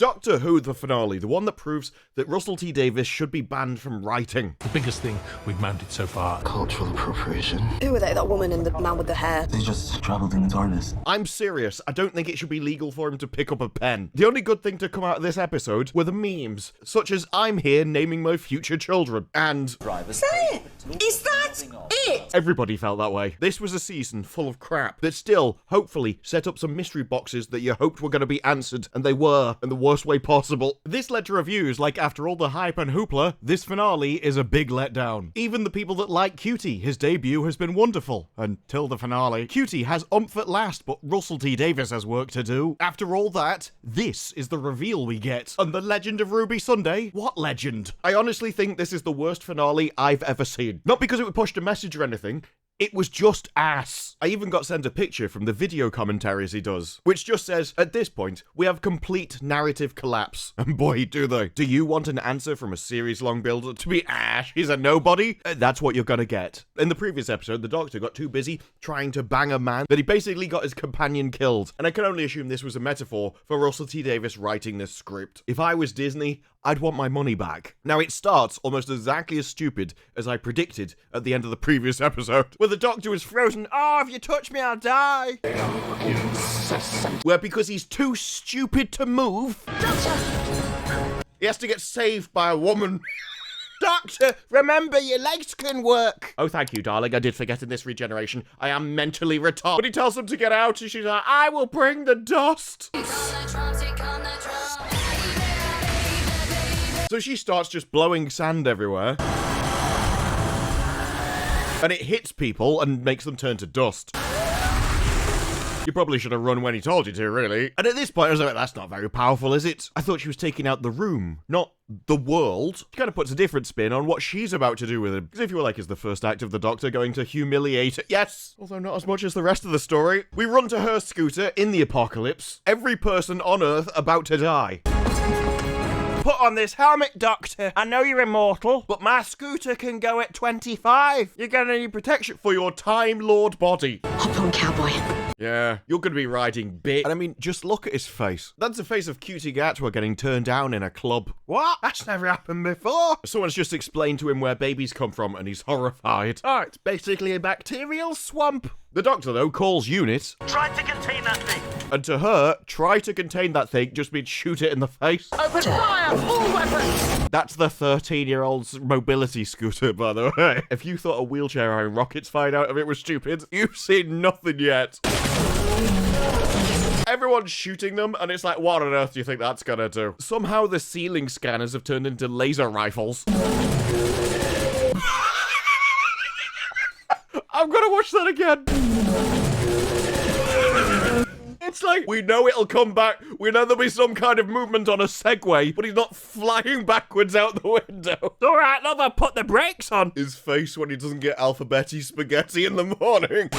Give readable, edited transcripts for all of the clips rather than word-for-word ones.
Doctor Who, the finale, the one that proves that Russell T Davies should be banned from writing. The biggest thing we've mounted so far. Cultural appropriation. Who are they, that woman and the man with the hair? They just traveled in the TARDIS. I'm serious, I don't think it should be legal for him to pick up a pen. The only good thing to come out of this episode were the memes, such as I'm here naming my future children, and... Is that it? Is that it? Everybody felt that way. This was a season full of crap that still, hopefully, set up some mystery boxes that you hoped were going to be answered, and they were, in the worst way possible. This led to reviews like, after all the hype and hoopla, this finale is a big letdown. Even the people that like Ncuti, his debut has been wonderful. Until the finale. Ncuti has oomph at last, but Russell T Davies has work to do. After all that, this is the reveal we get. And the legend of Ruby Sunday? What legend? I honestly think this is the worst finale I've ever seen. Not because it pushed a message or anything. It was just ass. I even got sent a picture from the video commentaries he does, which just says, at this point, we have complete narrative collapse. And boy, do they. Do you want an answer from a series-long build to be Ash? He's a nobody? That's what you're gonna get. In the previous episode, the Doctor got too busy trying to bang a man that he basically got his companion killed. And I can only assume this was a metaphor for Russell T Davies writing this script. If I was Disney, I'd want my money back. Now, it starts almost exactly as stupid as I predicted at the end of the previous episode, where the Doctor was frozen. Oh, if you touch me, I'll die. Where because he's too stupid to move, Doctor, he has to get saved by a woman. Doctor, remember your legs can work. Oh, thank you, darling. I did forget in this regeneration. I am mentally retarded. But he tells them to get out, and she's like, I will bring the dust. So she starts just blowing sand everywhere. And it hits people and makes them turn to dust. You probably should have run when he told you to, really. And at this point, I was like, that's not very powerful, is it? I thought she was taking out the room, not the world. She kind of puts a different spin on what she's about to do with him. Because if you were like, is the first act of the Doctor going to humiliate her? Yes! Although not as much as the rest of the story. We run to her scooter in the apocalypse. Every person on Earth about to die. Put on this helmet, Doctor. I know you're immortal, but my scooter can go at 25. You're gonna need protection for your Time Lord body. Hop on, cowboy. Yeah, you're gonna be riding big. And I mean, just look at his face. That's the face of Ncuti Gatwa getting turned down in a club. What? That's never happened before. Someone's just explained to him where babies come from, and he's horrified. Oh, it's basically a bacterial swamp. The Doctor, though, calls unit. Try to contain that thing. And to her, try to contain that thing just means shoot it in the face. Open fire! All weapons! That's the 13-year-old's mobility scooter, by the way. If you thought a wheelchair having rockets fired out of it was stupid, you've seen nothing yet. Everyone's shooting them, and it's like, what on earth do you think that's gonna do? Somehow the ceiling scanners have turned into laser rifles. I'm gonna watch that again. It's like, we know it'll come back. We know there'll be some kind of movement on a Segway, but he's not flying backwards out the window. All right, lover, put the brakes on. His face when he doesn't get alphabetti spaghetti in the morning.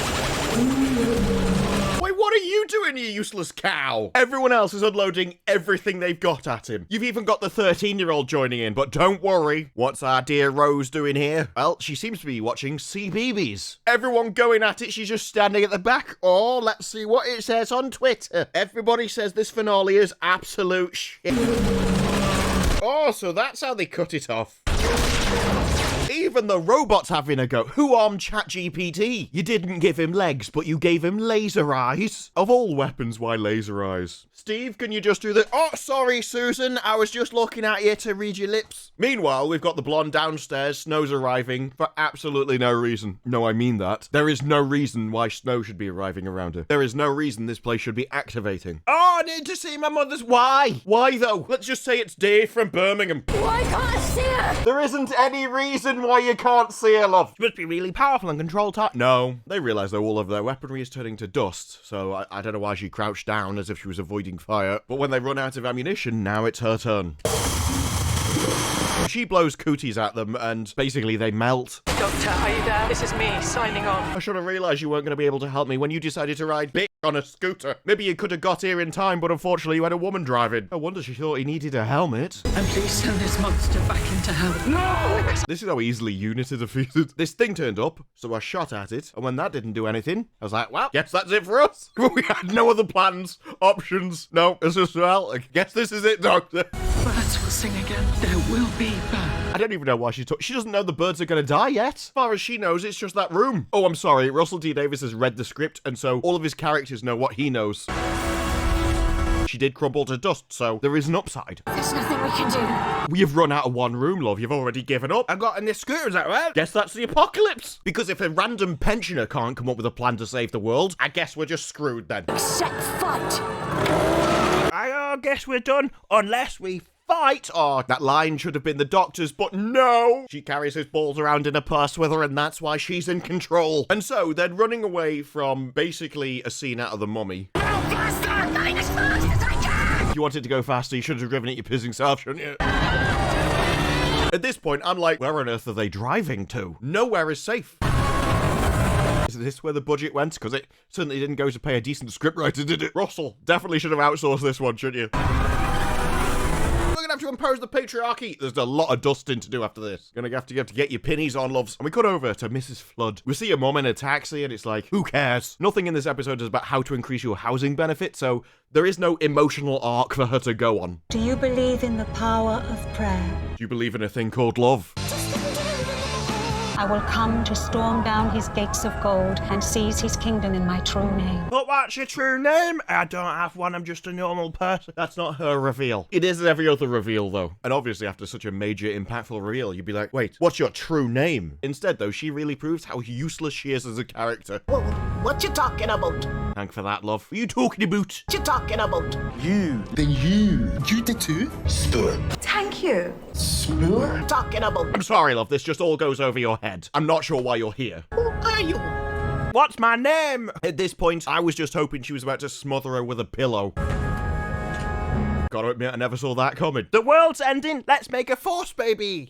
Wait, what are you doing, you useless cow? Everyone else is unloading everything they've got at him. You've even got the 13-year-old joining in, but don't worry. What's our dear Rose doing here? Well, she seems to be watching CBeebies. Everyone going at it, she's just standing at the back. Oh, let's see what it says on Twitter. Everybody says this finale is absolute shit. Oh, so that's how they cut it off. Even the robot's having a go. Who armed ChatGPT? You didn't give him legs, but you gave him laser eyes. Of all weapons, why laser eyes? Steve, can you just do the... Oh, sorry, Susan. I was just looking at you to read your lips. Meanwhile, we've got the blonde downstairs. Snow's arriving for absolutely no reason. No, I mean that. There is no reason why Snow should be arriving around her. There is no reason this place should be activating. Oh, I need to see my mother's... Why? Why, though? Let's just say it's Dave from Birmingham. Why can't I see her? There isn't any reason why you can't see her, love. She must be really powerful and control time. No. They realise, though, all of their weaponry is turning to dust, so I don't know why she crouched down as if she was avoiding fire. But when they run out of ammunition, now it's her turn. She blows cooties at them and basically they melt. Doctor, are you there? This is me, signing on. I should have realised you weren't going to be able to help me when you decided to ride bitch on a scooter. Maybe you could have got here in time, but unfortunately you had a woman driving. No wonder she thought he needed a helmet. And please send this monster back into hell. No! This is how easily Unit are defeated. This thing turned up, so I shot at it, and when that didn't do anything, I was like, well, guess that's it for us. We had no other plans, options. No, it's just, well, I guess this is it, Doctor. Birds will sing again. There will be birds. I don't even know why she doesn't know the birds are going to die yet. As far as she knows, it's just that room. Oh, I'm sorry. Russell T Davies has read the script, and so all of his characters know what he knows. She did crumble to dust, so there is an upside. There's nothing we can do. We have run out of one room, love. You've already given up. I got in this scooter, is that right? Guess that's the apocalypse. Because if a random pensioner can't come up with a plan to save the world, I guess we're just screwed then. Set fight. I guess we're done, unless we fight. Oh, that line should have been the Doctor's, but no! She carries his balls around in a purse with her, and that's why she's in control. And so, they're running away from basically a scene out of The Mummy. Go faster! I'm going as fast as I can! If you wanted to go faster, you should have driven at your pissing self, shouldn't you? At this point, I'm like, where on earth are they driving to? Nowhere is safe. Is this where the budget went? Because it certainly didn't go to pay a decent scriptwriter, did it? Russell, definitely should have outsourced this one, shouldn't you? We're gonna have to impose the patriarchy. There's a lot of dusting to do after this. Gonna have to get your pinnies on, loves. And we cut over to Mrs. Flood. We see a mum in a taxi and it's like, who cares? Nothing in this episode is about how to increase your housing benefit, so there is no emotional arc for her to go on. Do you believe in the power of prayer? Do you believe in a thing called love? I will come to storm down his gates of gold and seize his kingdom in my true name. But what's your true name? I don't have one, I'm just a normal person. That's not her reveal. It is every other reveal, though. And obviously, after such a major, impactful reveal, you'd be like, wait, what's your true name? Instead, though, she really proves how useless she is as a character. Well, what you talking about? Thank for that, love. What are you talking about? What you talking about? You. Then you. You did too? Spur. Thank you. Spur? Talking about? I'm sorry, love, this just all goes over your head. I'm not sure why you're here. Who are you? What's my name? At this point, I was just hoping she was about to smother her with a pillow. Gotta admit, I never saw that coming. The world's ending, let's make a force baby!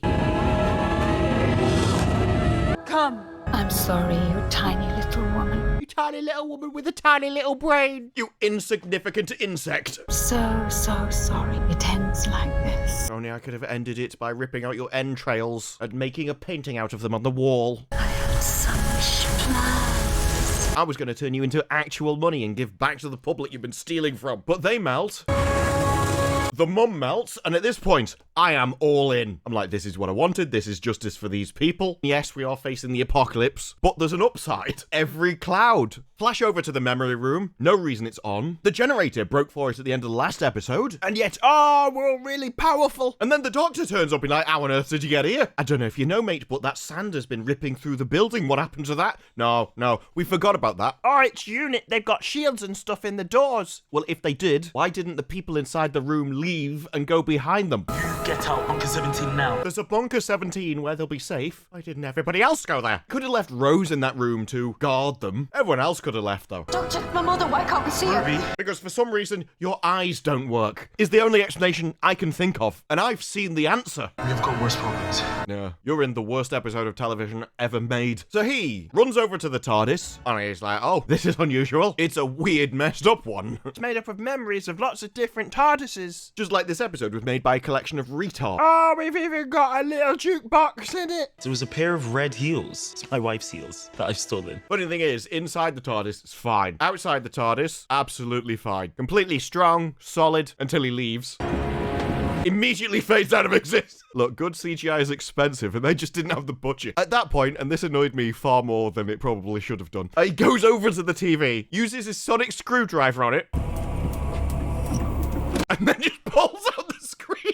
Come. I'm sorry, you tiny little woman. You tiny little woman with a tiny little brain! You insignificant insect! So sorry. It ends like this. Only I could have ended it by ripping out your entrails and making a painting out of them on the wall. I have such plans. I was going to turn you into actual money and give back to the public you've been stealing from. But they melt. The mum melts, and at this point, I am all in. I'm like, this is what I wanted. This is justice for these people. Yes, we are facing the apocalypse, but there's an upside. Every cloud. Flash over to the memory room. No reason it's on. The generator broke for us at the end of the last episode, and yet, we're all really powerful. And then the Doctor turns up and like, how on earth did you get here? I don't know if you know, mate, but that sand has been ripping through the building. What happened to that? No, we forgot about that. Oh, it's Unit. They've got shields and stuff in the doors. Well, if they did, why didn't the people inside the room leave and go behind them? Get out, Bunker 17 now. There's a Bunker 17 where they'll be safe. Why didn't everybody else go there? Could have left Rose in that room to guard them. Everyone else could have left, though. Doctor, my mother, why can't we see her? Because for some reason, your eyes don't work. Is the only explanation I can think of. And I've seen the answer. We've got worse problems. Yeah, you're in the worst episode of television ever made. So he runs over to the TARDIS, and he's like, oh, this is unusual. It's a weird, messed up one. It's made up of memories of lots of different TARDISes. Just like this episode was made by a collection of retards. Oh, we've even got a little jukebox in it. There was a pair of red heels. It's my wife's heels that I've stolen. Funny thing is, inside the TARDIS, it's fine. Outside the TARDIS, absolutely fine. Completely strong, solid, until he leaves. Immediately fades out of existence. Look, good CGI is expensive, and they just didn't have the budget. At that point, and this annoyed me far more than it probably should have done, he goes over to the TV, uses his sonic screwdriver on it, and then just pulls out the screen.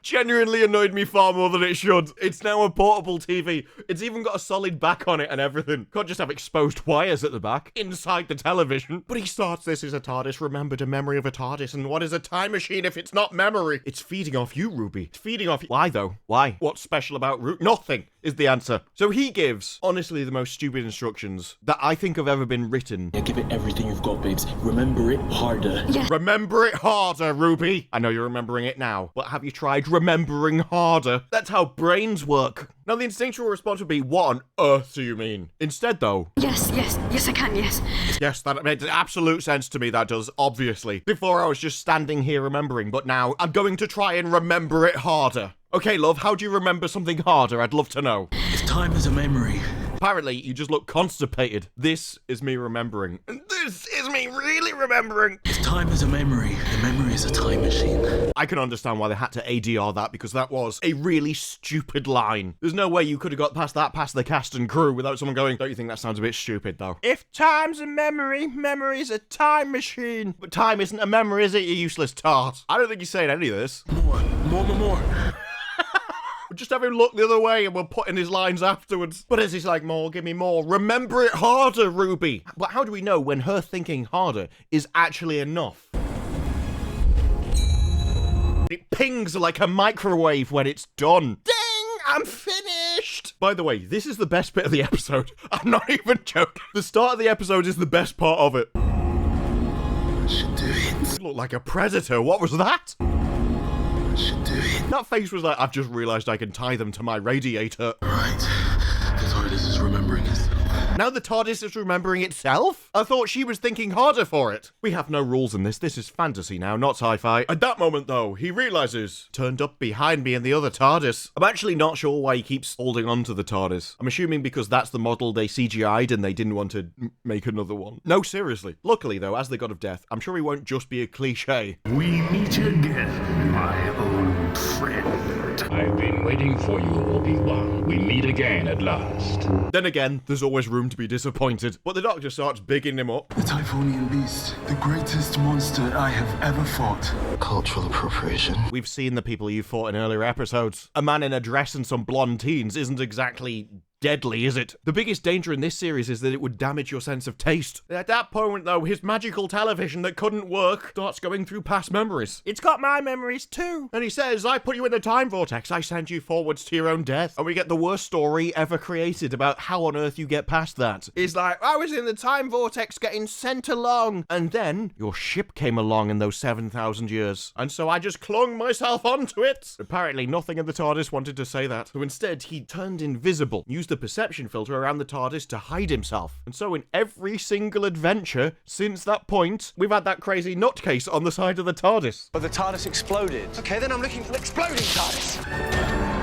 Genuinely annoyed me far more than it should. It's now a portable TV. It's even got a solid back on it and everything. Can't just have exposed wires at the back, inside the television. But he starts, this is a TARDIS, remembered a memory of a TARDIS, and what is a time machine if it's not memory? It's feeding off you, Ruby. It's feeding off you. Why, though? Why? What's special about Ruby? Nothing. is the answer. So he gives, honestly, the most stupid instructions that I think have ever been written. Yeah, give it everything you've got, babes. Remember it harder. Yes. Remember it harder, Ruby. I know you're remembering it now, but have you tried remembering harder? That's how brains work. Now, the instinctual response would be, what on earth do you mean? Instead, though... Yes, I can, yes. Yes, that makes absolute sense to me, that does, obviously. Before I was just standing here remembering, but now I'm going to try and remember it harder. Okay, love, how do you remember something harder? I'd love to know. If time is a memory. Apparently, you just look constipated. This is me remembering. And this is me really remembering. If time is a memory, the memory is a time machine. I can understand why they had to ADR that, because that was a really stupid line. There's no way you could have got past that, past the cast and crew, without someone going, don't you think that sounds a bit stupid, though? If time's a memory, memory's a time machine. But time isn't a memory, is it, you useless tart? I don't think he's saying any of this. More. Just have him look the other way and we'll put in his lines afterwards. But as he's like, more, give me more. Remember it harder, Ruby. But how do we know when her thinking harder is actually enough? It pings like a microwave when it's done. Ding! I'm finished! By the way, this is the best bit of the episode. I'm not even joking. The start of the episode is the best part of it. I should do it. You look like a predator. What was that? I should do it. That face was like, I've just realised I can tie them to my radiator. Right. The TARDIS is remembering us. Now the TARDIS is remembering itself? I thought she was thinking harder for it. We have no rules in this. This is fantasy now, not sci-fi. At that moment, though, he realises, turned up behind me in the other TARDIS. I'm actually not sure why he keeps holding on to the TARDIS. I'm assuming because that's the model they CGI'd and they didn't want to make another one. No, seriously. Luckily, though, as the God of Death, I'm sure he won't just be a cliche. We meet again, my old friend. I've been waiting for you, Obi-Wan. We meet again at last. Then again, there's always room to be disappointed. But the Doctor starts bigging him up. The Typhonian beast. The greatest monster I have ever fought. Cultural appropriation. We've seen the people you fought in earlier episodes. A man in a dress and some blonde teens isn't exactly deadly, is it? The biggest danger in this series is that it would damage your sense of taste. At that point, though, his magical television that couldn't work starts going through past memories. It's got my memories too. And he says, I put you in the time vortex, I send you forwards to your own death. And we get the worst story ever created about how on earth you get past that. He's like, I was in the time vortex getting sent along. And then your ship came along in those 7,000 years. And so I just clung myself onto it. Apparently nothing in the TARDIS wanted to say that. So instead, he turned invisible, used the perception filter around the TARDIS to hide himself. And so in every single adventure since that point, we've had that crazy nutcase on the side of the TARDIS. But the TARDIS exploded. Okay, then I'm looking for an exploding TARDIS.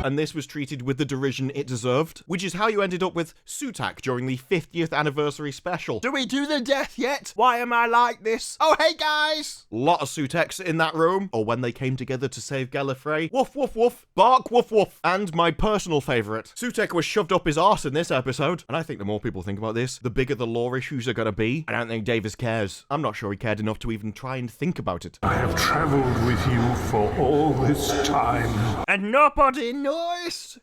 And this was treated with the derision it deserved, which is how you ended up with Sutekh during the 50th anniversary special. Do we do the death yet? Why am I like this? Oh, hey guys! Lot of Sutekhs in that room, or when they came together to save Gallifrey. Woof, woof, woof. Bark, woof, woof. And my personal favourite, Sutekh was shoved up his arse in this episode. And I think the more people think about this, the bigger the lore issues are going to be. I don't think Davis cares. I'm not sure he cared enough to even try and think about it. I have travelled with you for all this time. And nobody noticed.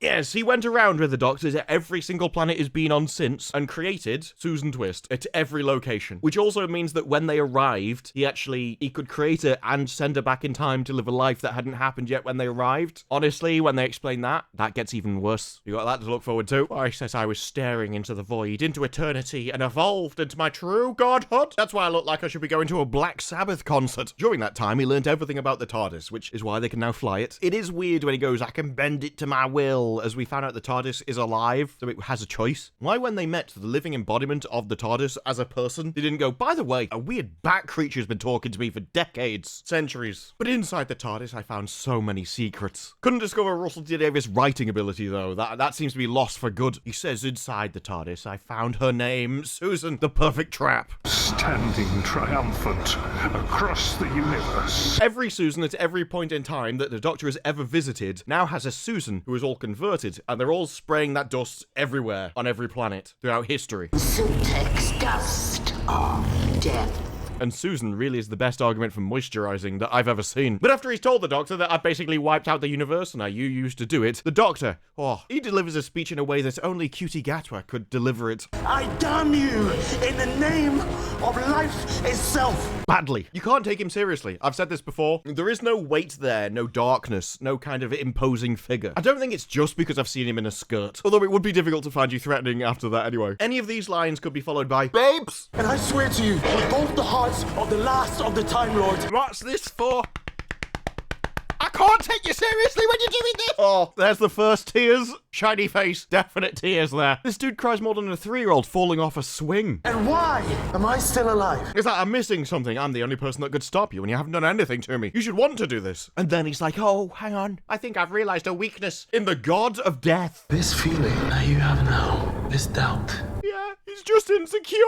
Yes, he went around with the Doctor to every single planet he's been on since and created Susan Twist at every location. Which also means that when they arrived, he could create her and send her back in time to live a life that hadn't happened yet when they arrived. Honestly, when they explain that gets even worse. You got that to look forward to. I says I was staring into the void, into eternity, and evolved into my true godhood. That's why I look like I should be going to a Black Sabbath concert. During that time, he learned everything about the TARDIS, which is why they can now fly it. It is weird when he goes, I can bend it to my will, as we found out the TARDIS is alive, so it has a choice. Why when they met the living embodiment of the TARDIS as a person, they didn't go, by the way, a weird bat creature's been talking to me for decades, centuries. But inside the TARDIS, I found so many secrets. Couldn't discover Russell T Davies' writing ability, though. That seems to be lost for good. He says, inside the TARDIS, I found her name, Susan, the perfect trap. Standing triumphant across the universe. Every Susan at every point in time that the Doctor has ever visited now has a Susan who is all converted, and they're all spraying that dust everywhere on every planet throughout history. Sutekh's dust of death. And Susan really is the best argument for moisturizing that I've ever seen. But after he's told the Doctor that I've basically wiped out the universe and how you used to do it, the Doctor, he delivers a speech in a way that only Ncuti Gatwa could deliver it. I damn you in the name of life itself. Badly. You can't take him seriously. I've said this before. There is no weight there, no darkness, no kind of imposing figure. I don't think it's just because I've seen him in a skirt. Although it would be difficult to find you threatening after that anyway. Any of these lines could be followed by, babes! And I swear to you, with both the hearts of the last of the Time Lords. What's this for? I can't take you seriously when you're doing this! Oh, there's the first tears. Shiny face, definite tears there. This dude cries more than a 3-year-old falling off a swing. And why am I still alive? It's like, I'm missing something. I'm the only person that could stop you and you haven't done anything to me. You should want to do this. And then he's like, oh, hang on. I think I've realized a weakness in the god of death. This feeling that you have now, this doubt. Yeah, he's just insecure.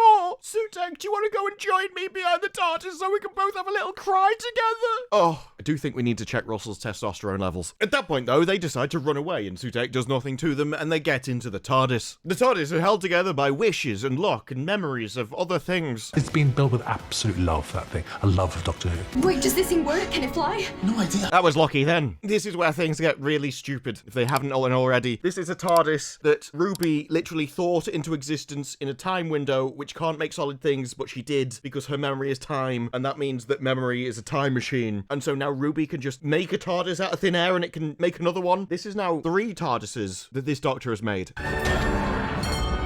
Sutekh, do you want to go and join me behind the TARDIS so we can both have a little cry together? Oh, I do think we need to check Russell's testosterone levels. At that point, though, they decide to run away and Sutekh does nothing to them and they get into the TARDIS. The TARDIS are held together by wishes and luck and memories of other things. It's been built with absolute love, that thing. A love of Doctor Who. Wait, does this thing work? Can it fly? No idea. That was lucky then. This is where things get really stupid, if they haven't already. This is a TARDIS that Ruby literally thought into existence in a time window which can't make solid things, but she did because her memory is time, and that means that memory is a time machine. And so now Ruby can just make a TARDIS out of thin air and it can make another one. This is now 3 TARDISes that this Doctor has made.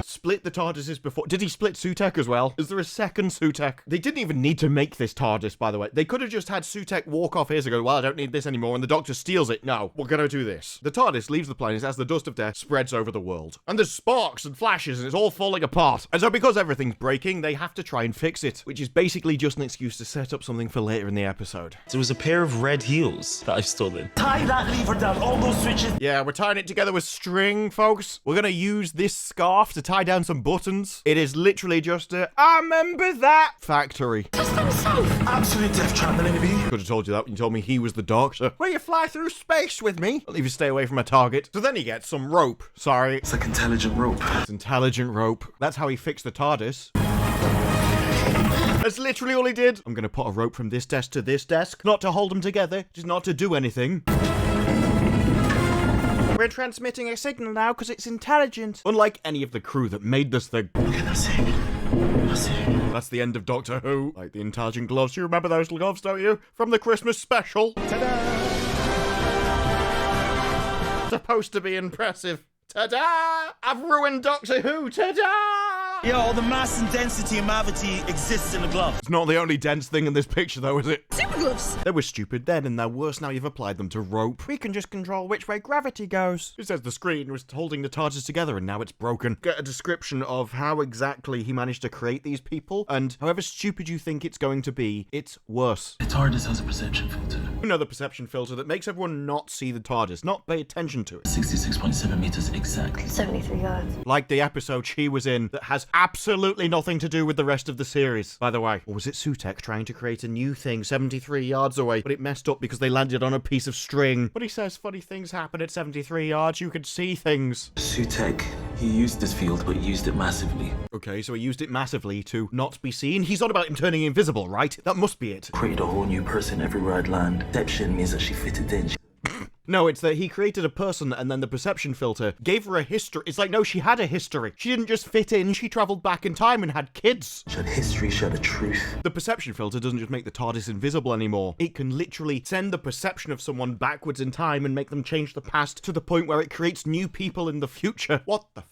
Split the TARDISes before. Did he split Sutekh as well? Is there a second Sutekh? They didn't even need to make this TARDIS, by the way. They could have just had Sutekh walk off here and go, well, I don't need this anymore, and the Doctor steals it. No, we're gonna do this. The TARDIS leaves the planet as the dust of death spreads over the world. And there's sparks and flashes, and it's all falling apart. And so because everything's breaking, they have to try and fix it, which is basically just an excuse to set up something for later in the episode. There was a pair of red heels that I've stolen. Tie that lever down, all those switches. Yeah, we're tying it together with string, folks. We're gonna use this scarf to tie down some buttons. It is literally just a, I remember that factory. System safe. Absolute death trap, Millie. Could have told you that when you told me he was the Doctor. Will you fly through space with me? I'll leave you stay away from a target. So then he gets some rope. Sorry. It's like intelligent rope. It's intelligent rope. That's how he fixed the TARDIS. That's literally all he did. I'm going to put a rope from this desk to this desk. Not to hold them together. Just not to do anything. We're transmitting a signal now because it's intelligent. Unlike any of the crew that made this thing. Okay, that's it. That's it. That's the end of Doctor Who. Like the intelligent gloves. You remember those gloves, don't you? From the Christmas special. Ta-da! Supposed to be impressive. Ta-da! I've ruined Doctor Who. Ta-da! Yo, all the mass and density and gravity exists in the glove. It's not the only dense thing in this picture, though, is it? Super gloves. They were stupid then, and they're worse now you've applied them to rope. We can just control which way gravity goes. It says the screen was holding the TARDIS together, and now it's broken. Get a description of how exactly he managed to create these people, and however stupid you think it's going to be, it's worse. The TARDIS has a perception filter. You know the perception filter that makes everyone not see the TARDIS, not pay attention to it. 66.7 meters exactly. 73 yards. Like the episode she was in that has absolutely nothing to do with the rest of the series, by the way. Or was it Sutekh trying to create a new thing 73 yards away, but it messed up because they landed on a piece of string? But he says funny things happen at 73 yards, you can see things. Sutekh, he used this field, but used it massively. Okay, so he used it massively to not be seen. He's on about him turning invisible, right? That must be it. Created a whole new person everywhere I'd land. Deception means that she fitted in. No, it's that he created a person and then the perception filter gave her a history. It's like, no, she had a history. She didn't just fit in, she traveled back in time and had kids. She had history, she had a truth. The perception filter doesn't just make the TARDIS invisible anymore. It can literally send the perception of someone backwards in time and make them change the past to the point where it creates new people in the future. What the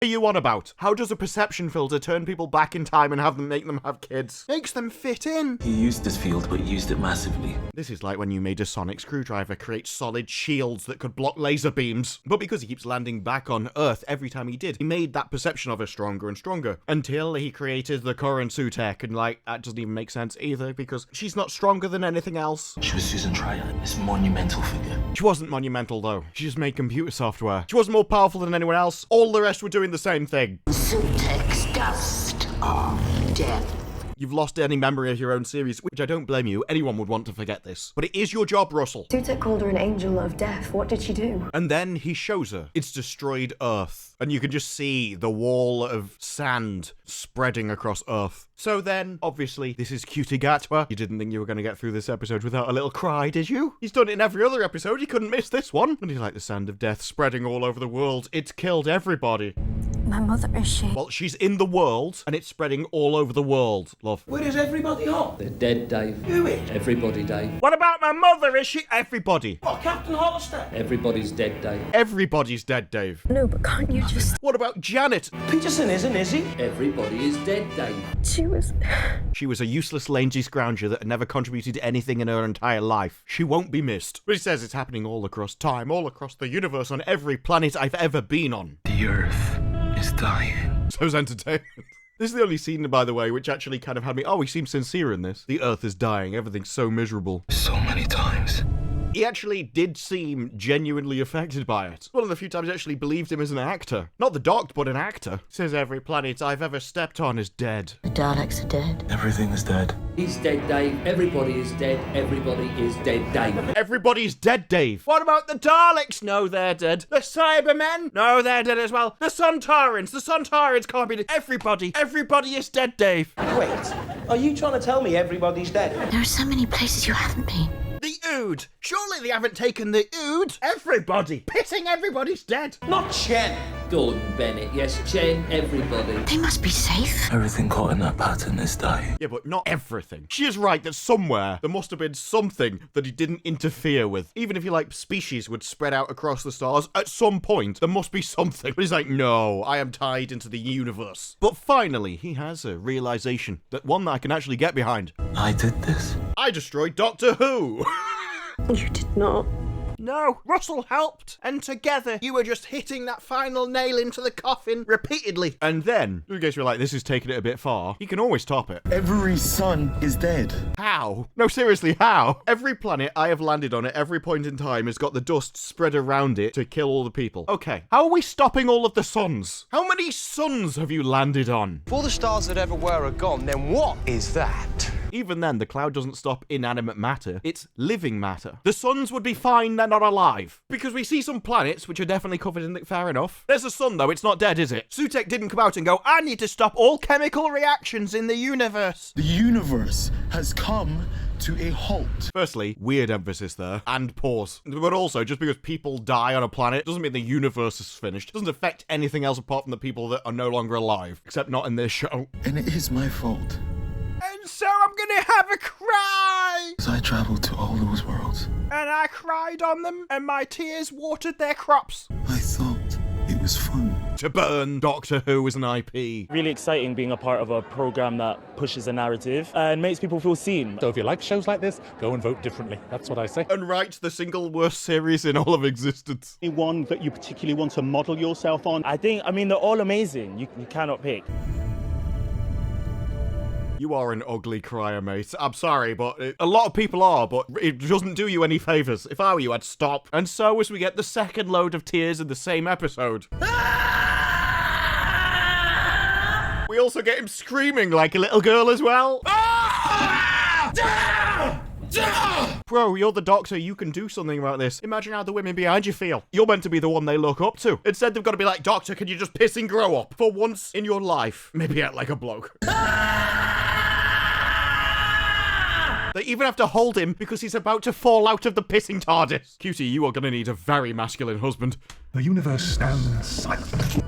are you on about? How does a perception filter turn people back in time and make them have kids? Makes them fit in. He used this field, but used it massively. This is like when you made a sonic screwdriver create solid shields that could block laser beams. But because he keeps landing back on Earth every time he did, he made that perception of her stronger and stronger. Until he created the current Sutekh, and that doesn't even make sense either, because she's not stronger than anything else. She was Susan Triad, this monumental figure. She wasn't monumental though. She just made computer software. She wasn't more powerful than anyone else. All the rest were doing the same thing. Sutekh's dust of death. You've lost any memory of your own series, which I don't blame you. Anyone would want to forget this. But it is your job, Russell. Sutekh called her an angel of death. What did she do? And then he shows her. It's destroyed Earth. And you can just see the wall of sand spreading across Earth. So then, obviously, this is Ncuti Gatwa. You didn't think you were going to get through this episode without a little cry, did you? He's done it in every other episode. He couldn't miss this one. And he's like the sand of death spreading all over the world. It's killed everybody. My mother, is she? Well, she's in the world, and it's spreading all over the world, love. Where is everybody on? They're dead, Dave. Who is? Everybody, Dave. What about my mother? Is she? Everybody. What, Captain Hollister? Everybody's dead, Dave. Everybody's dead, Dave. No, but can't you just... What about Janet? Peterson isn't, is he? Everybody is dead, Dave. She was a useless langy scrounger that had never contributed anything in her entire life. She won't be missed. But he says it's happening all across time, all across the universe, on every planet I've ever been on. The Earth is dying. So's entertainment. This is the only scene, by the way, which actually kind of had me, oh, he seems sincere in this. The Earth is dying, everything's so miserable. So many times. He actually did seem genuinely affected by it. One of the few times I actually believed him as an actor. Not the doc, but an actor. Says every planet I've ever stepped on is dead. The Daleks are dead. Everything is dead. He's dead, Dave. Everybody is dead. Everybody is dead, Dave. Everybody's dead, Dave. What about the Daleks? No, they're dead. The Cybermen? No, they're dead as well. The Sontarans? The Sontarans can't be dead. Everybody is dead, Dave. Wait, are you trying to tell me everybody's dead? There are so many places you haven't been. The Ood. Surely they haven't taken the Ood. Everybody. Pissing everybody's dead. Not Chen. Gordon Bennett, yes, Chen, everybody. They must be safe. Everything caught in that pattern is dying. Yeah, but not everything. She is right that somewhere there must have been something that he didn't interfere with. Even if species would spread out across the stars, at some point there must be something. But he's like, no, I am tied into the universe. But finally, he has a realization, that one that I can actually get behind. I did this. I destroyed Doctor Who. You did not. No, Russell helped, and together you were just hitting that final nail into the coffin repeatedly. And then, in case you're like, this is taking it a bit far, you can always top it. Every sun is dead. How? No, seriously, how? Every planet I have landed on at every point in time has got the dust spread around it to kill all the people. Okay, how are we stopping all of the suns? How many suns have you landed on? If all the stars that ever were are gone, then what is that? Even then, the cloud doesn't stop inanimate matter. It's living matter. The suns would be fine, they're not alive. Because we see some planets, which are definitely covered in it, fair enough. There's a sun, though, it's not dead, is it? Sutekh didn't come out and go, I need to stop all chemical reactions in the universe. The universe has come to a halt. Firstly, weird emphasis there, and pause. But also, just because people die on a planet doesn't mean the universe is finished. It doesn't affect anything else apart from the people that are no longer alive. Except not in this show. And it is my fault. And so I'm gonna have a cry! As I traveled to all those worlds. And I cried on them, and my tears watered their crops. I thought it was fun. To burn Doctor Who as an IP. Really exciting being a part of a programme that pushes a narrative and makes people feel seen. So if you like shows like this, go and vote differently. That's what I say. And write the single worst series in all of existence. One that you particularly want to model yourself on? I mean, they're all amazing. You cannot pick. You are an ugly crier, mate. I'm sorry, but a lot of people are, but it doesn't do you any favours. If I were you, I'd stop. And so as we get the second load of tears in the same episode. We also get him screaming like a little girl as well. Bro, you're the doctor, you can do something about this. Imagine how the women behind you feel. You're meant to be the one they look up to. Instead, they've got to be like, Doctor, can you just piss and grow up? For once in your life. Maybe act like a bloke. They even have to hold him because he's about to fall out of the pissing TARDIS. Cutie, you are going to need a very masculine husband. The universe stands silent.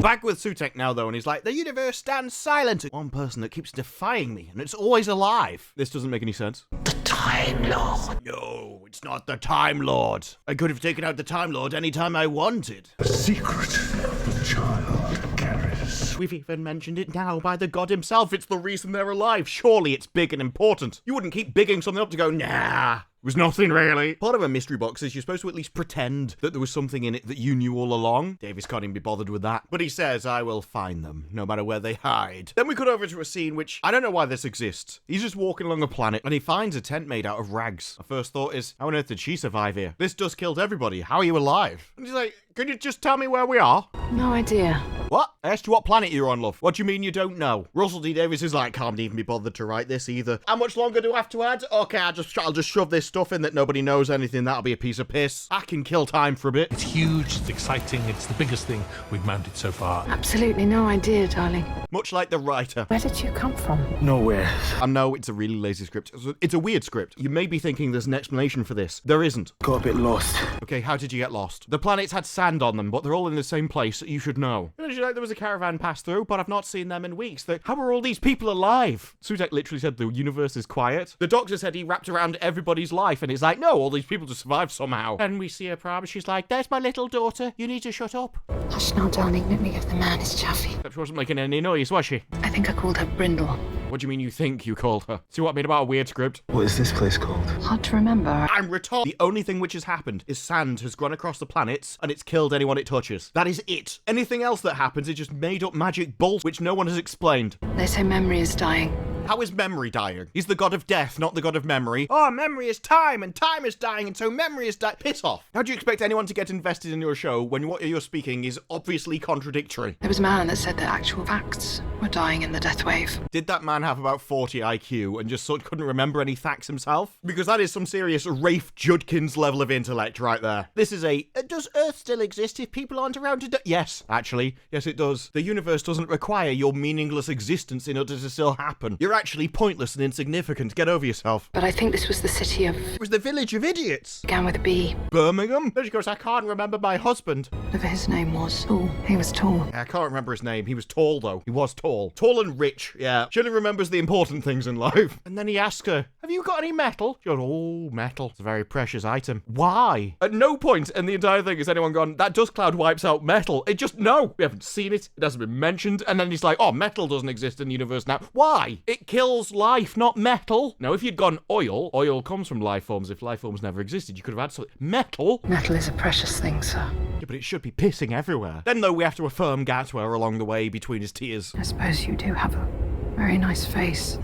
Back with Sutekh now, though, and he's like, the universe stands silent. One person that keeps defying me, and it's always alive. This doesn't make any sense. The Time Lord. No, it's not the Time Lord. I could have taken out the Time Lord anytime I wanted. The secret the child carries. We've even mentioned it now by the god himself. It's the reason they're alive. Surely it's big and important. You wouldn't keep bigging something up to go, nah. It was nothing really. Part of a mystery box is you're supposed to at least pretend that there was something in it that you knew all along. Davis can't even be bothered with that. But he says, I will find them, no matter where they hide. Then we cut over to a scene which, I don't know why this exists. He's just walking along a planet and he finds a tent made out of rags. My first thought is, how on earth did she survive here? This dust killed everybody. How are you alive? And he's like, could you just tell me where we are? No idea. What? I asked you what planet you're on, love. What do you mean you don't know? Russell T Davies is like, can't even be bothered to write this either. How much longer do I have to add? Okay, I'll just shove this stuff in that nobody knows anything. That'll be a piece of piss. I can kill time for a bit. It's huge, it's exciting, it's the biggest thing we've mounted so far. Absolutely no idea, darling. Much like the writer. Where did you come from? Nowhere. I know it's a really lazy script. It's a weird script. You may be thinking there's an explanation for this. There isn't. Got a bit lost. Okay, how did you get lost? The planets had sand on them, but they're all in the same place. You should know. There was a caravan pass through, but I've not seen them in weeks. How are all these people alive? Sutekh literally said the universe is quiet. The doctor said he wrapped around everybody's life, and it's like, no, all these people just survived somehow. And we see her prom, she's like, there's my little daughter. You need to shut up. Hush now, darling. Let me give the man his chaffy. Except she wasn't making any noise, was she? I think I called her Brindle. What do you mean you think you called her? See what I mean about a weird script? What is this place called? Hard to remember. I'm retarded. The only thing which has happened is sand has gone across the planets and it's killed anyone it touches. That is it. Anything else that happens is just made up magic bull which no one has explained. They say memory is dying. How is memory dying? He's the god of death, not the god of memory. Oh, memory is time, and time is dying, and so memory is dying. Piss off. How do you expect anyone to get invested in your show when what you're speaking is obviously contradictory? There was a man that said that actual facts were dying in the death wave. Did that man have about 40 IQ and just couldn't remember any facts himself? Because that is some serious Rafe Judkins level of intellect right there. This is does Earth still exist if people aren't around to Yes, actually. Yes, it does. The universe doesn't require your meaningless existence in order to still happen. You're actually pointless and insignificant. Get over yourself. But I think this was the city of... It was the village of idiots. Began with a B. Birmingham? Then she goes, I can't remember my husband. Whatever his name was. Tall. He was tall. I can't remember his name. He was tall, though. He was tall. Tall and rich, yeah. She only remembers the important things in life. And then he asks her, have you got any metal? She goes, oh, metal. It's a very precious item. Why? At no point in the entire thing has anyone gone, that dust cloud wipes out metal. It just, no. We haven't seen it. It hasn't been mentioned. And then he's like, oh, metal doesn't exist in the universe now. Why? It kills life, not metal. Now, if you'd gone oil comes from life forms. If life forms never existed, you could have had something. Metal? Metal is a precious thing, sir. Yeah, but it should be pissing everywhere. Then, though, we have to affirm Gatwa along the way between his tears. I suppose you do have a very nice face.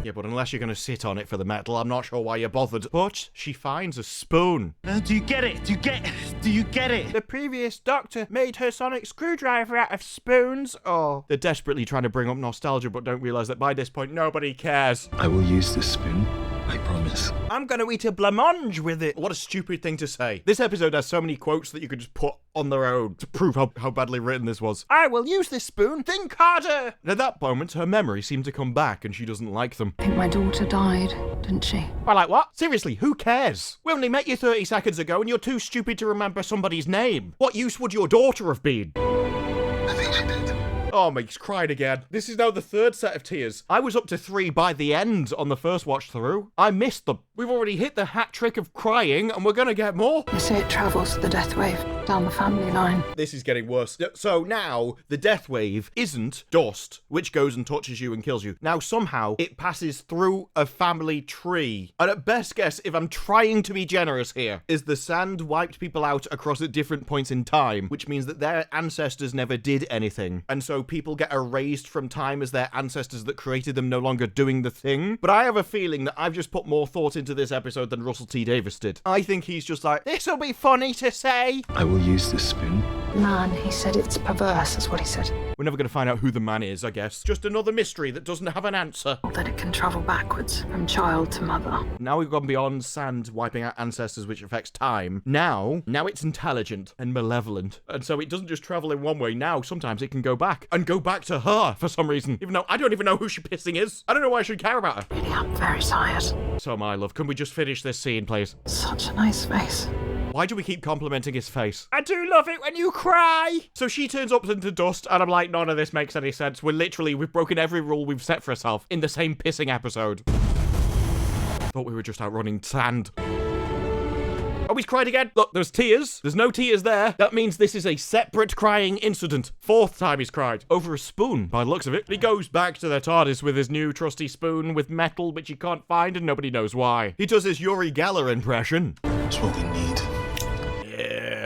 Yeah, but unless you're going to sit on it for the metal, I'm not sure why you're bothered. But she finds a spoon. Do you get it? Do you get it? The previous doctor made her sonic screwdriver out of spoons. Oh. They're desperately trying to bring up nostalgia, but don't realise that by this point, nobody cares. I will use this spoon. I promise. I'm going to eat a blancmange with it. What a stupid thing to say. This episode has so many quotes that you could just put on their own to prove how badly written this was. I will use this spoon. Think harder. And at that moment, her memory seemed to come back and she doesn't like them. I think my daughter died, didn't she? Well, like what? Seriously, who cares? We only met you 30 seconds ago and you're too stupid to remember somebody's name. What use would your daughter have been? I think she did. Oh, he's cried again. This is now the third set of tears. I was up to 3 by the end on the first watch through. I missed them. We've already hit the hat trick of crying, and we're gonna get more. They say it travels the death wave down the family line. This is getting worse. So now, the death wave isn't dust, which goes and touches you and kills you. Now, somehow, it passes through a family tree. And at best guess, if I'm trying to be generous here, is the sand wiped people out across at different points in time, which means that their ancestors never did anything. And so people get erased from time as their ancestors that created them no longer doing the thing. But I have a feeling that I've just put more thought into this episode than Russell T Davies did. I think he's just like, this'll be funny to say. I will use this spoon. Man, he said it's perverse, is what he said. We're never going to find out who the man is, I guess. Just another mystery that doesn't have an answer. That it can travel backwards from child to mother. Now we've gone beyond sand wiping out ancestors, which affects time. Now it's intelligent and malevolent. And so it doesn't just travel in one way. Now sometimes it can go back. And go back to her for some reason. Even though I don't even know who she pissing is. I don't know why I should care about her. Really, I'm very tired. So am I, love. Can we just finish this scene, please? Such a nice face. Why do we keep complimenting his face? I do love it when you cry! So she turns up into dust, and I'm like, none of this makes any sense. We've broken every rule we've set for ourselves in the same pissing episode. Thought we were just outrunning sand. Oh, he's cried again. Look, there's tears. There's no tears there. That means this is a separate crying incident. 4th time he's cried. Over a spoon, by the looks of it. He goes back to the TARDIS with his new trusty spoon with metal, which he can't find, and nobody knows why. He does his Yuri Geller impression. That's what we need.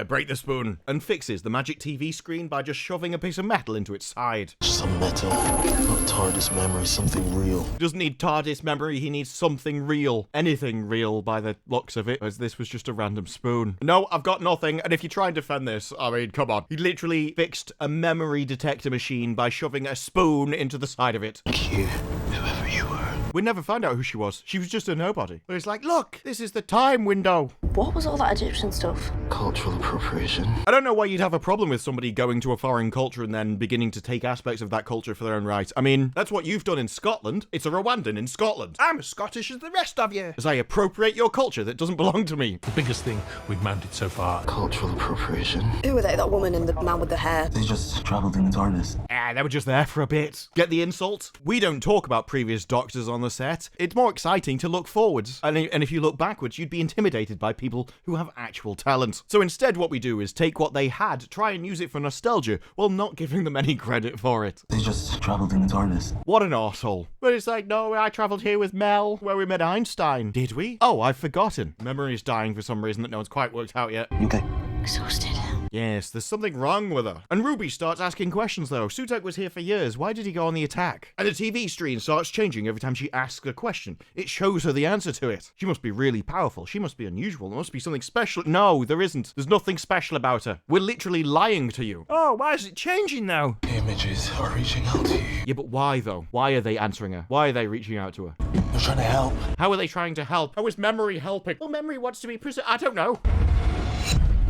Here, break the spoon. And fixes the magic TV screen by just shoving a piece of metal into its side. Some metal, not TARDIS memory, something real. He doesn't need TARDIS memory, he needs something real. Anything real by the looks of it, as this was just a random spoon. No, I've got nothing, and if you try and defend this, I mean, come on. He literally fixed a memory detector machine by shoving a spoon into the side of it. Thank you, whoever you were. We never found out who she was. She was just a nobody. But it's like, look, this is the time window. What was all that Egyptian stuff? Cultural appropriation. I don't know why you'd have a problem with somebody going to a foreign culture and then beginning to take aspects of that culture for their own right. I mean, that's what you've done in Scotland. It's a Rwandan in Scotland. I'm as Scottish as the rest of you. As I appropriate your culture that doesn't belong to me. The biggest thing we've mounted so far. Cultural appropriation. Who were they, that woman and the man with the hair? They just travelled in the TARDIS. They were just there for a bit. Get the insult? We don't talk about previous doctors on the set. It's more exciting to look forwards. And if you look backwards, you'd be intimidated by people who have actual talent. So instead what we do is take what they had, try and use it for nostalgia, while not giving them any credit for it. They just travelled in the TARDIS. What an arsehole. But it's like, no, I travelled here with Mel, where we met Einstein. Did we? Oh, I've forgotten. Memory's dying for some reason that no one's quite worked out yet. Okay. Exhausted. Yes, there's something wrong with her. And Ruby starts asking questions though. Sutekh was here for years. Why did he go on the attack? And the TV screen starts changing every time she asks a question. It shows her the answer to it. She must be really powerful. She must be unusual. There must be something special. No, there isn't. There's nothing special about her. We're literally lying to you. Oh, why is it changing now? Images are reaching out to you. Yeah, but why though? Why are they answering her? Why are they reaching out to her? They're trying to help. How are they trying to help? How is Memory helping? Well, Memory wants to be I don't know.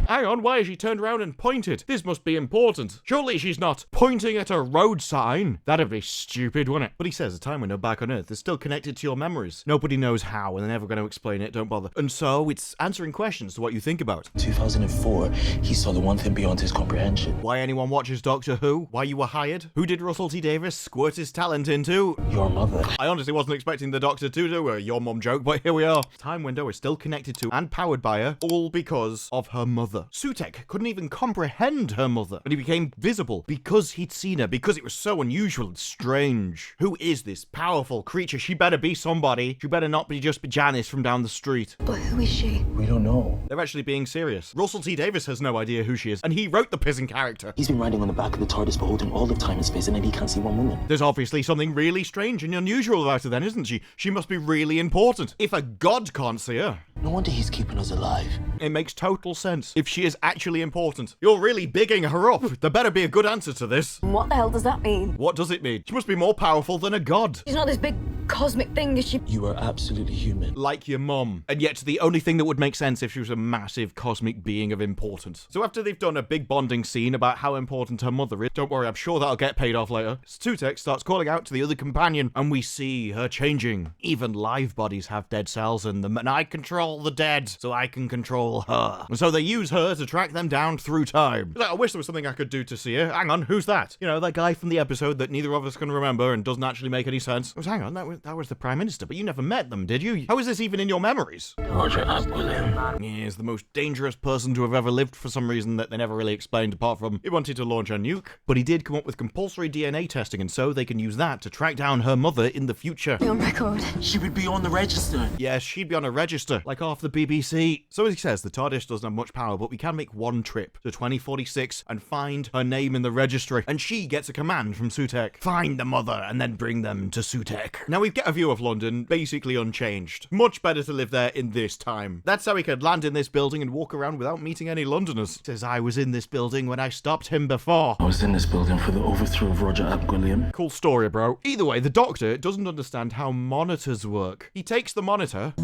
Hang on, why has she turned around and pointed? This must be important. Surely she's not pointing at a road sign. That'd be stupid, wouldn't it? But he says a time window back on Earth is still connected to your memories. Nobody knows how, and they're never going to explain it, don't bother. And so, it's answering questions to what you think about. 2004, he saw the one thing beyond his comprehension. Why anyone watches Doctor Who? Why you were hired? Who did Russell T Davies squirt his talent into? Your mother. I honestly wasn't expecting the Doctor to do a your mum joke, but here we are. Time window is still connected to and powered by her, all because of her mother. Sutekh couldn't even comprehend her mother, and he became visible because he'd seen her, because it was so unusual and strange. Who is this powerful creature? She better be somebody. She better not be just Janice from down the street. But who is she? We don't know. They're actually being serious. Russell T Davies has no idea who she is, and he wrote the pissing character. He's been riding on the back of the TARDIS for holding all of time and space, and then he can't see one woman. There's obviously something really strange and unusual about her then, isn't she? She must be really important. If a god can't see her. No wonder he's keeping us alive. It makes total sense. If she is actually important. You're really bigging her up. There better be a good answer to this. What the hell does that mean? What does it mean? She must be more powerful than a god. She's not this big cosmic thing, is she? You are absolutely human. Like your mum. And yet the only thing that would make sense if she was a massive cosmic being of importance. So after they've done a big bonding scene about how important her mother is, don't worry, I'm sure that'll get paid off later, Sutekh starts calling out to the other companion, and we see her changing. Even live bodies have dead cells in them, and I control the dead, so I can control her. And so they use her to track them down through time. I wish there was something I could do to see her. Hang on, who's that? You know, that guy from the episode that neither of us can remember and doesn't actually make any sense. Hang on, that was the Prime Minister, but you never met them, did you? How is this even in your memories? Roger William. He is the most dangerous person to have ever lived for some reason that they never really explained, apart from he wanted to launch a nuke. But he did come up with compulsory DNA testing, and so they can use that to track down her mother in the future. Be on record. She would be on the register. Yes, she'd be on a register, like half the BBC. So as he says, the TARDIS doesn't have much power, but we can make one trip to 2046 and find her name in the registry. And she gets a command from Sutekh. Find the mother and then bring them to Sutekh. Now we get a view of London, basically unchanged. Much better to live there in this time. That's how he could land in this building and walk around without meeting any Londoners. Says, I was in this building when I stopped him before. I was in this building for the overthrow of Roger William. Cool story, bro. Either way, the Doctor doesn't understand how monitors work. He takes the monitor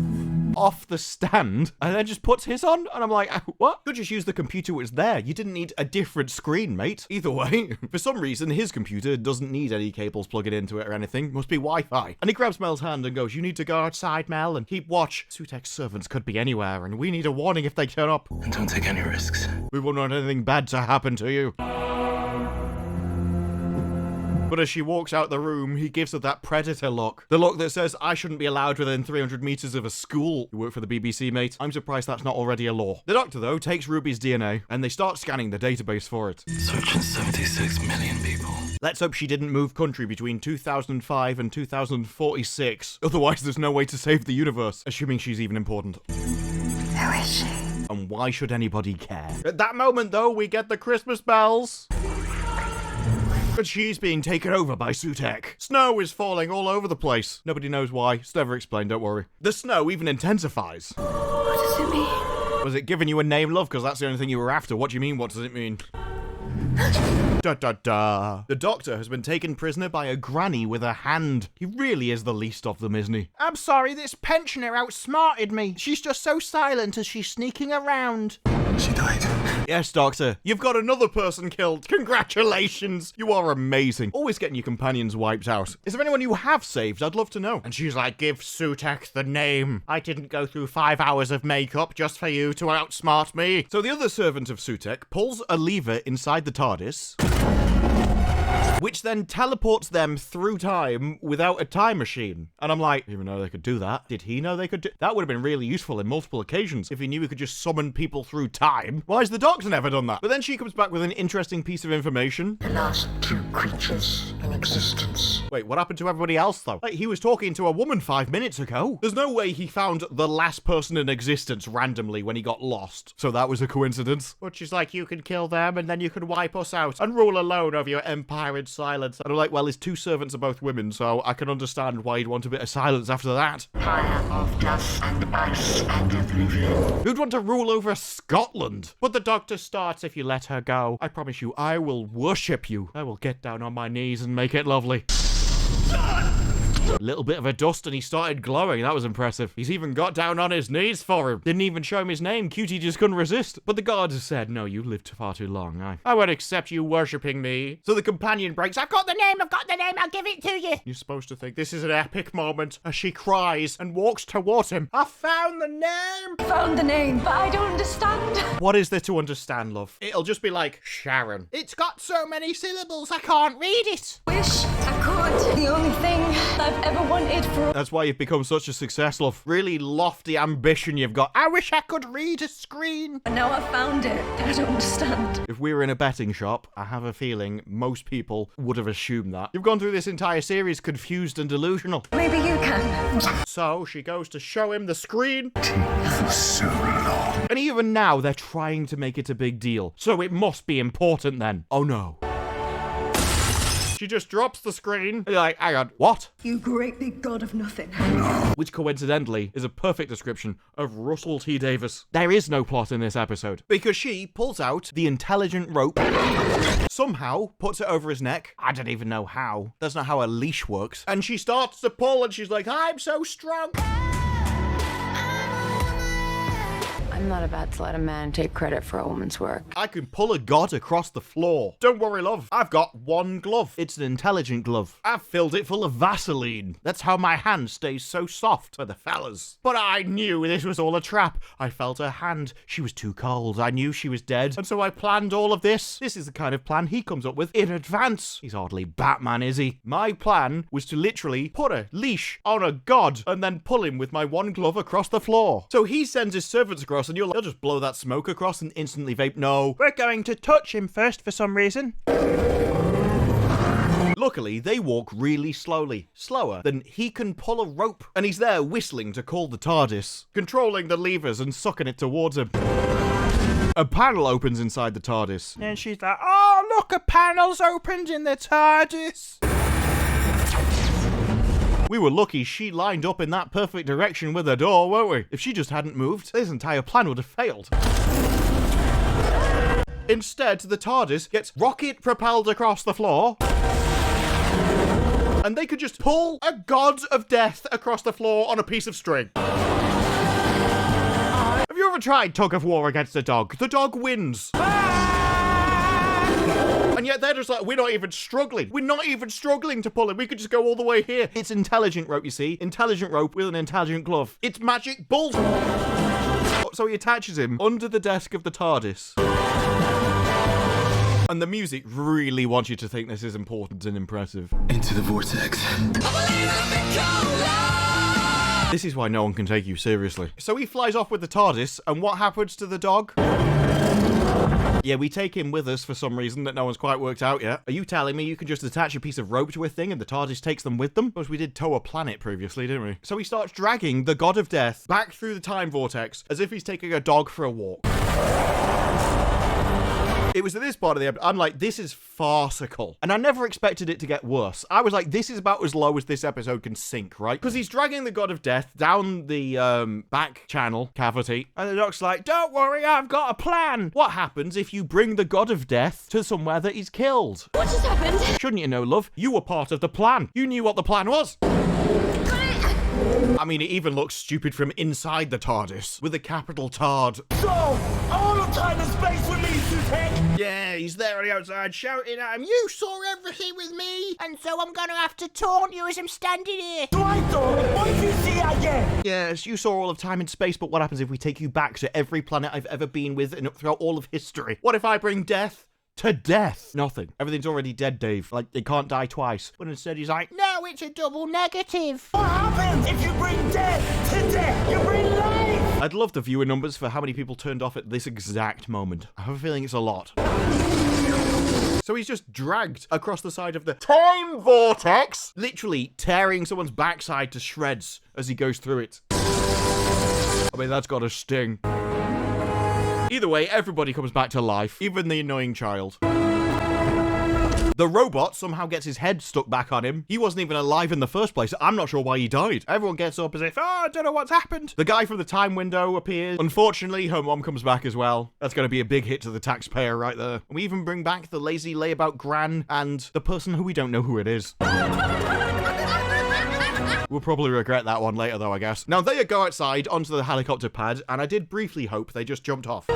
off the stand and then just puts his on, and I'm like, what? You just use the computer was there. You didn't need a different screen, mate. Either way, for some reason his computer doesn't need any cables plugging into it or anything. Must be Wi-Fi. And he grabs Mel's hand and goes, you need to go outside, Mel, and keep watch. Sutekh's servants could be anywhere, and we need a warning if they turn up. And don't take any risks. We won't want anything bad to happen to you. But as she walks out the room, he gives her that predator look. The look that says, I shouldn't be allowed within 300 meters of a school. You work for the BBC, mate. I'm surprised that's not already a law. The Doctor, though, takes Ruby's DNA, and they start scanning the database for it. Searching 76 million people. Let's hope she didn't move country between 2005 and 2046. Otherwise, there's no way to save the universe, assuming she's even important. Who is she? And why should anybody care? At that moment, though, we get the Christmas bells. But she's being taken over by Sutekh. Snow is falling all over the place. Nobody knows why. It's never explained, don't worry. The snow even intensifies. What does it mean? Was it giving you a name, love? Because that's the only thing you were after. What do you mean, what does it mean? Da da da. The Doctor has been taken prisoner by a granny with a hand. He really is the least of them, isn't he? I'm sorry, this pensioner outsmarted me. She's just so silent as she's sneaking around. She died. Yes, Doctor. You've got another person killed. Congratulations. You are amazing. Always getting your companions wiped out. Is there anyone you have saved? I'd love to know. And she's like, give Sutekh the name. I didn't go through 5 hours of makeup just for you to outsmart me. So the other servant of Sutekh pulls a lever inside the TARDIS, which then teleports them through time without a time machine. And I'm like, even though they could do that, did he know they could do that? Would have been really useful in multiple occasions if he knew he could just summon people through time. Why has the Doctor never done that? But then she comes back with an interesting piece of information. The last 2 creatures in existence. Wait, what happened to everybody else, though? Like, he was talking to a woman 5 minutes ago. There's no way he found the last person in existence randomly when he got lost. So that was a coincidence. But she's like, you can kill them and then you can wipe us out and rule alone over your empire in silence. And I'm like, well, his 2 servants are both women, so I can understand why you'd want a bit of silence after that. Fire of dust and ice and oblivion. Who'd want to rule over Scotland? But the Doctor starts, if you let her go. I promise you, I will worship you. I will get down on my knees and make it lovely. A little bit of a dust and he started glowing. That was impressive. He's even got down on his knees for him. Didn't even show him his name. Ncuti just couldn't resist. But the gods said, no, you lived far too long. I won't accept you worshipping me. So the companion breaks, I've got the name, I'll give it to you. You're supposed to think this is an epic moment as she cries and walks towards him. I found the name. Found the name, but I don't understand. What is there to understand, love? It'll just be like, Sharon. It's got so many syllables, I can't read it. Wish I could. The only thing I've ever wanted for... That's why you've become such a success, love. Really lofty ambition you've got. I wish I could read a screen. And now I found it. I don't understand. If we were in a betting shop, I have a feeling most people would have assumed that. You've gone through this entire series confused and delusional. Maybe you can. So she goes to show him the screen. For so long. And even now, they're trying to make it a big deal. So it must be important then. Oh no. She just drops the screen. You're like, hang on, what? You great big god of nothing. Which coincidentally is a perfect description of Russell T Davies. There is no plot in this episode because she pulls out the intelligent rope, somehow puts it over his neck. I don't even know how. That's not how a leash works. And she starts to pull and she's like, I'm so strong. I'm not about to let a man take credit for a woman's work. I can pull a god across the floor. Don't worry, love. I've got one glove. It's an intelligent glove. I've filled it full of Vaseline. That's how my hand stays so soft for the fellas. But I knew this was all a trap. I felt her hand. She was too cold. I knew she was dead. And so I planned all of this. This is the kind of plan he comes up with in advance. He's hardly Batman, is he? My plan was to literally put a leash on a god and then pull him with my one glove across the floor. So he sends his servants across and you're like, they'll just blow that smoke across and instantly vape. No, we're going to touch him first for some reason. Luckily, they walk really slowly, slower than he can pull a rope. And he's there whistling to call the TARDIS, controlling the levers and sucking it towards him. A panel opens inside the TARDIS. And she's like, oh, look, a panel's opened in the TARDIS. We were lucky she lined up in that perfect direction with the door, weren't we? If she just hadn't moved, this entire plan would have failed. Instead, the TARDIS gets rocket-propelled across the floor. And they could just pull a god of death across the floor on a piece of string. Have you ever tried tug of war against a dog? The dog wins. And yet they're just like, we're not even struggling. We're not even struggling to pull him. We could just go all the way here. It's intelligent rope, you see. Intelligent rope with an intelligent glove. It's magic bull. So he attaches him under the desk of the TARDIS. And the music really wants you to think this is important and impressive. Into the vortex. This is why no one can take you seriously. So he flies off with the TARDIS, and what happens to the dog? Yeah, we take him with us for some reason that no one's quite worked out yet. Are you telling me you can just attach a piece of rope to a thing and the TARDIS takes them with them? Because we did tow a planet previously, didn't we? So he starts dragging the God of Death back through the time vortex as if he's taking a dog for a walk. It was at this part of the episode, I'm like, this is farcical. And I never expected it to get worse. I was like, this is about as low as this episode can sink, right? Because he's dragging the God of Death down the back channel cavity. And the Doc's like, don't worry, I've got a plan. What happens if you bring the God of Death to somewhere that he's killed? What just happened? Shouldn't you know, love? You were part of the plan. You knew what the plan was. I mean, it even looks stupid from inside the TARDIS, with a capital TARD. So, all of time and space with me, Sutekh! Yeah, he's there on the outside shouting at him, you saw everything with me, And so I'm gonna have to taunt you as I'm standing here. So I thought, what did you see again? Yes, you saw all of time and space, but what happens if we take you back to every planet I've ever been with and throughout all of history? What if I bring death to death? Nothing. Everything's already dead, Dave. Like, they can't die twice. But instead he's like, No, it's a double negative. What happens if you bring death to death? You bring life! I'd love the viewer numbers for how many people turned off at this exact moment. I have a feeling it's a lot. So he's just dragged across the side of the time vortex, literally tearing someone's backside to shreds as he goes through it. I mean, that's got a sting. Either way, everybody comes back to life, even the annoying child. The robot somehow gets his head stuck back on him. He wasn't even alive in the first place. I'm not sure why he died. Everyone gets up as if, oh, I don't know what's happened. The guy from the time window appears. Unfortunately, her mom comes back as well. That's going to be a big hit to the taxpayer right there. And we even bring back the lazy layabout Gran and the person who we don't know who it is. We'll probably regret that one later, though, I guess. Now, they go outside onto the helicopter pad, and I did briefly hope they just jumped off.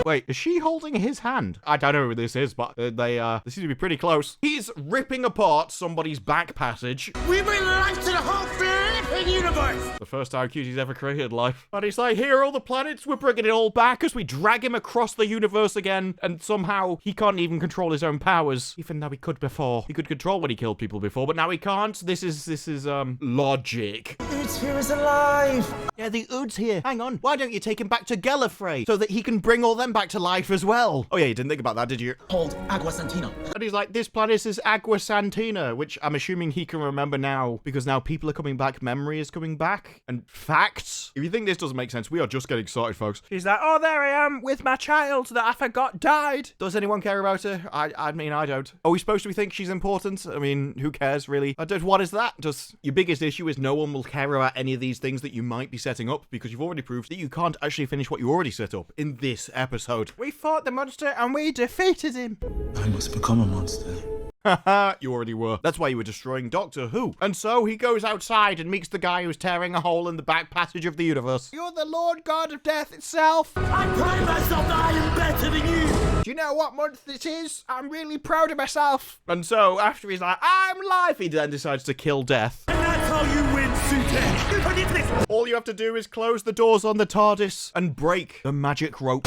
Wait, is she holding his hand? I don't know who this is, but they seem to be pretty close. He's ripping apart somebody's back passage. We bring life to the whole flipping universe! The first time Cutie's ever created life. And he's like, here are all the planets, we're bringing it all back as we drag him across the universe again, and somehow he can't even control his own powers. Even though he could before. He could control when he killed people before, but now he can't. This is logic. It's here is alive! Yeah, the Ood's here. Hang on. Why don't you take him back to Gallifrey so that he can bring all them back to life as well? Oh yeah, you didn't think about that, did you? Called Agua Santina. And he's like, this planet is Agua Santina, which I'm assuming he can remember now, because now people are coming back, memory is coming back, and facts. If you think this doesn't make sense, we are just getting started, folks. He's like, oh, there I am with my child that I forgot died. Does anyone care about her? I mean, I don't. Are we supposed to think she's important? I mean, who cares, really? What is that? Just, your biggest issue is no one will care about any of these things that you might be setting up, because you've already proved that you can't actually finish what you already set up in this episode. We fought the monster and we defeated him. I must become a monster. Haha, you already were. That's why you were destroying Doctor Who. And so he goes outside and meets the guy who's tearing a hole in the back passage of the universe. You're the Lord God of Death itself. I pride myself that I am better than you! Do you know what month this is? I'm really proud of myself. And so, after he's like, I'm live, he then decides to kill Death. And that's how you win, Sutekh! All you have to do is close the doors on the TARDIS and break the magic rope.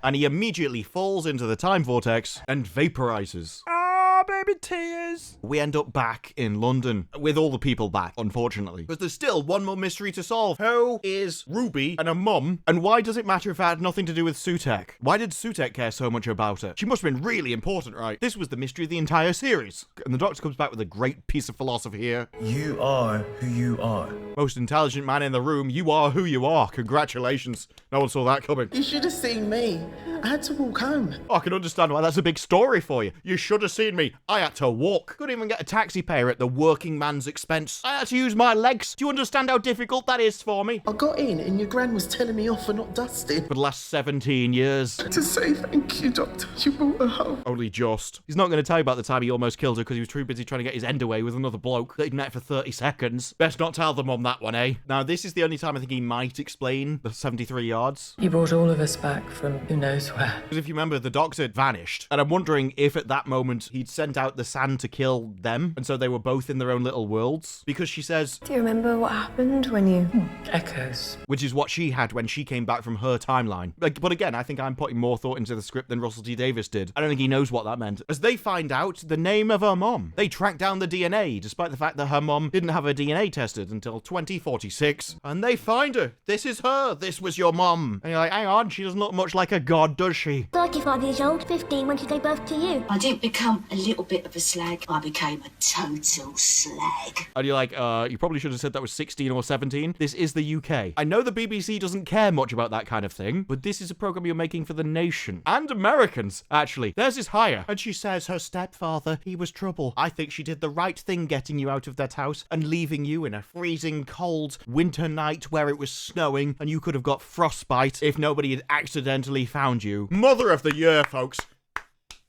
And he immediately falls into the time vortex and vaporizes. Ah, baby tears. We end up back in London with all the people back, unfortunately. But there's still one more mystery to solve. Who is Ruby and a mum? And why does it matter if it had nothing to do with Sutekh? Why did Sutekh care so much about it? She must have been really important, right? This was the mystery of the entire series. And the Doctor comes back with a great piece of philosophy here. You are who you are. Most intelligent man in the room, you are who you are. Congratulations. No one saw that coming. You should have seen me. I had to walk home. I can understand why that's a big story for you. You should have seen me. I had to walk. Couldn't even get a taxi fare at the working man's expense. I had to use my legs. Do you understand how difficult that is for me? I got in and your gran was telling me off for not dusting. For the last 17 years. To say thank you, Doctor. You brought her home. Only just. He's not going to tell you about the time he almost killed her because he was too busy trying to get his end away with another bloke that he'd met for 30 seconds. Best not tell them on that one, eh? Now, this is the only time I think he might explain the 73 yards. You brought all of us back from who knows swear. Because if you remember, the Doctor had vanished, and I'm wondering if at that moment he'd sent out the sand to kill them, and so they were both in their own little worlds. Because she says, do you remember what happened when you... Echoes. Which is what she had when she came back from her timeline. But again, I think I'm putting more thought into the script than Russell T Davies did. I don't think he knows what that meant. As they find out the name of her mom, they track down the DNA, despite the fact that her mom didn't have her DNA tested until 2046. And they find her. This is her. This was your mom. And you're like, hang on, she doesn't look much like a god, does she? 35 years old, 15 when she gave birth to you. I didn't become a little bit of a slag. I became a total slag. And you're like, you probably should have said that was 16 or 17. This is the UK. I know the BBC doesn't care much about that kind of thing, but this is a program you're making for the nation. And Americans, actually. Theirs is higher. And she says her stepfather, he was trouble. I think she did the right thing getting you out of that house and leaving you in a freezing cold winter night where it was snowing and you could have got frostbite if nobody had accidentally found you. Mother of the year, folks.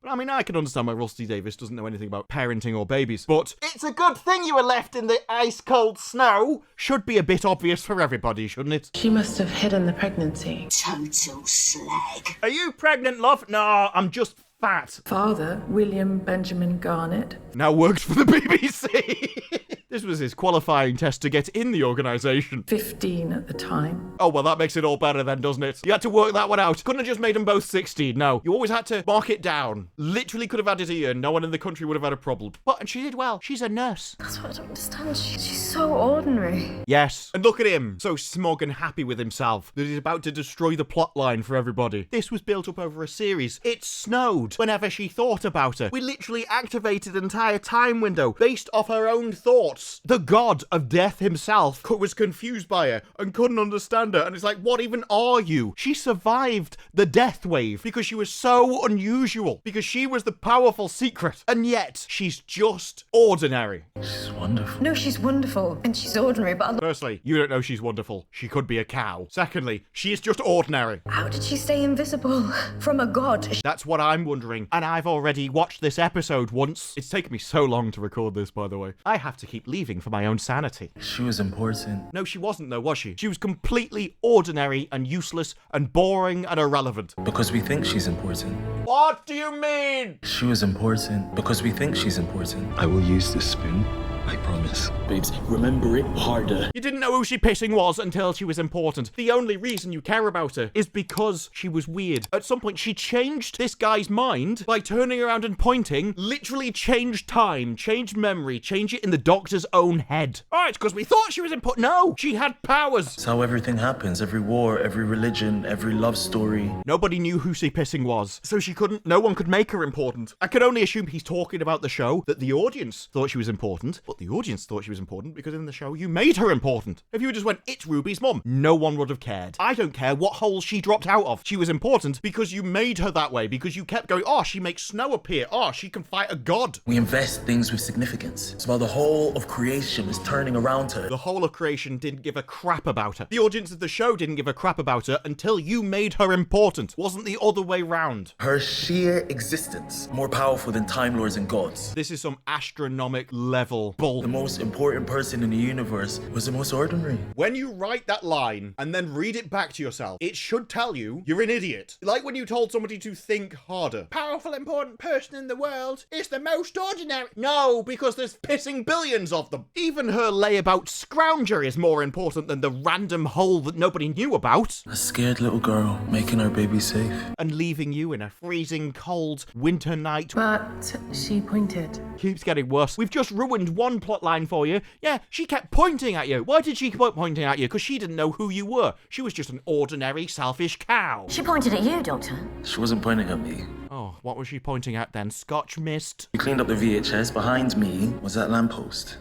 I mean, I can understand why Russell T Davies doesn't know anything about parenting or babies, but it's a good thing you were left in the ice-cold snow. Should be a bit obvious for everybody, shouldn't it? She must have hidden the pregnancy. Total slag. Are you pregnant, love? No, I'm just fat. Father, William Benjamin Garnett. Now works for the BBC. This was his qualifying test to get in the organisation. 15 at the time. Oh, well, that makes it all better then, doesn't it? You had to work that one out. Couldn't have just made them both 16. No, you always had to mark it down. Literally could have had it a year. No one in the country would have had a problem. But, and she did well. She's a nurse. That's what I don't understand. She's so ordinary. Yes. And look at him. So smug and happy with himself that he's about to destroy the plot line for everybody. This was built up over a series. It snowed whenever she thought about her. We literally activated an entire time window based off her own thoughts. The god of death himself was confused by her and couldn't understand her. And it's like, what even are you? She survived the death wave because she was so unusual, because she was the powerful secret. And yet, she's just ordinary. She's wonderful. No, she's wonderful. And she's ordinary, but... Firstly, you don't know she's wonderful. She could be a cow. Secondly, she is just ordinary. How did she stay invisible from a god? That's what I'm wondering. And I've already watched this episode once. It's taken me so long to record this, by the way. I have to keep leaving for my own sanity. She was important. No, she wasn't though, was she? She was completely ordinary and useless and boring and irrelevant. Because we think she's important. What do you mean? She was important because we think she's important. I will use this spoon. I promise. Babes, remember it harder. You didn't know who she pissing was until she was important. The only reason you care about her is because she was weird. At some point, she changed this guy's mind by turning around and pointing, literally changed time, changed memory, changed it in the Doctor's own head. Oh, it's because we thought she was important. No, she had powers. It's how everything happens. Every war, every religion, every love story. Nobody knew who she pissing was, so no one could make her important. I can only assume he's talking about the show, that the audience thought she was important, but the audience thought she was important because in the show you made her important. If you just went, it's Ruby's mum, no one would have cared. I don't care what hole she dropped out of. She was important because you made her that way, because you kept going, oh, she makes snow appear. Oh, she can fight a god. We invest things with significance. So while the whole of creation is turning around her. The whole of creation didn't give a crap about her. The audience of the show didn't give a crap about her until you made her important. Wasn't the other way round. Her sheer existence, more powerful than Time Lords and gods. This is some astronomic level bull. The most important person in the universe was the most ordinary. When you write that line and then read it back to yourself, it should tell you you're an idiot. Like when you told somebody to think harder. Powerful, important person in the world is the most ordinary. No, because there's pissing billions of them. Even her layabout scrounger is more important than the random hole that nobody knew about. A scared little girl making her baby safe. And leaving you in a freezing cold winter night. But she pointed. Keeps getting worse. We've just ruined one plot line for you. Yeah, she kept pointing at you. Why did she keep pointing at you? Because she didn't know who you were. She was just an ordinary, selfish cow. She pointed at you, Doctor. She wasn't pointing at me. Oh, what was she pointing at then? Scotch mist? We cleaned up the VHS. Behind me was that lamppost.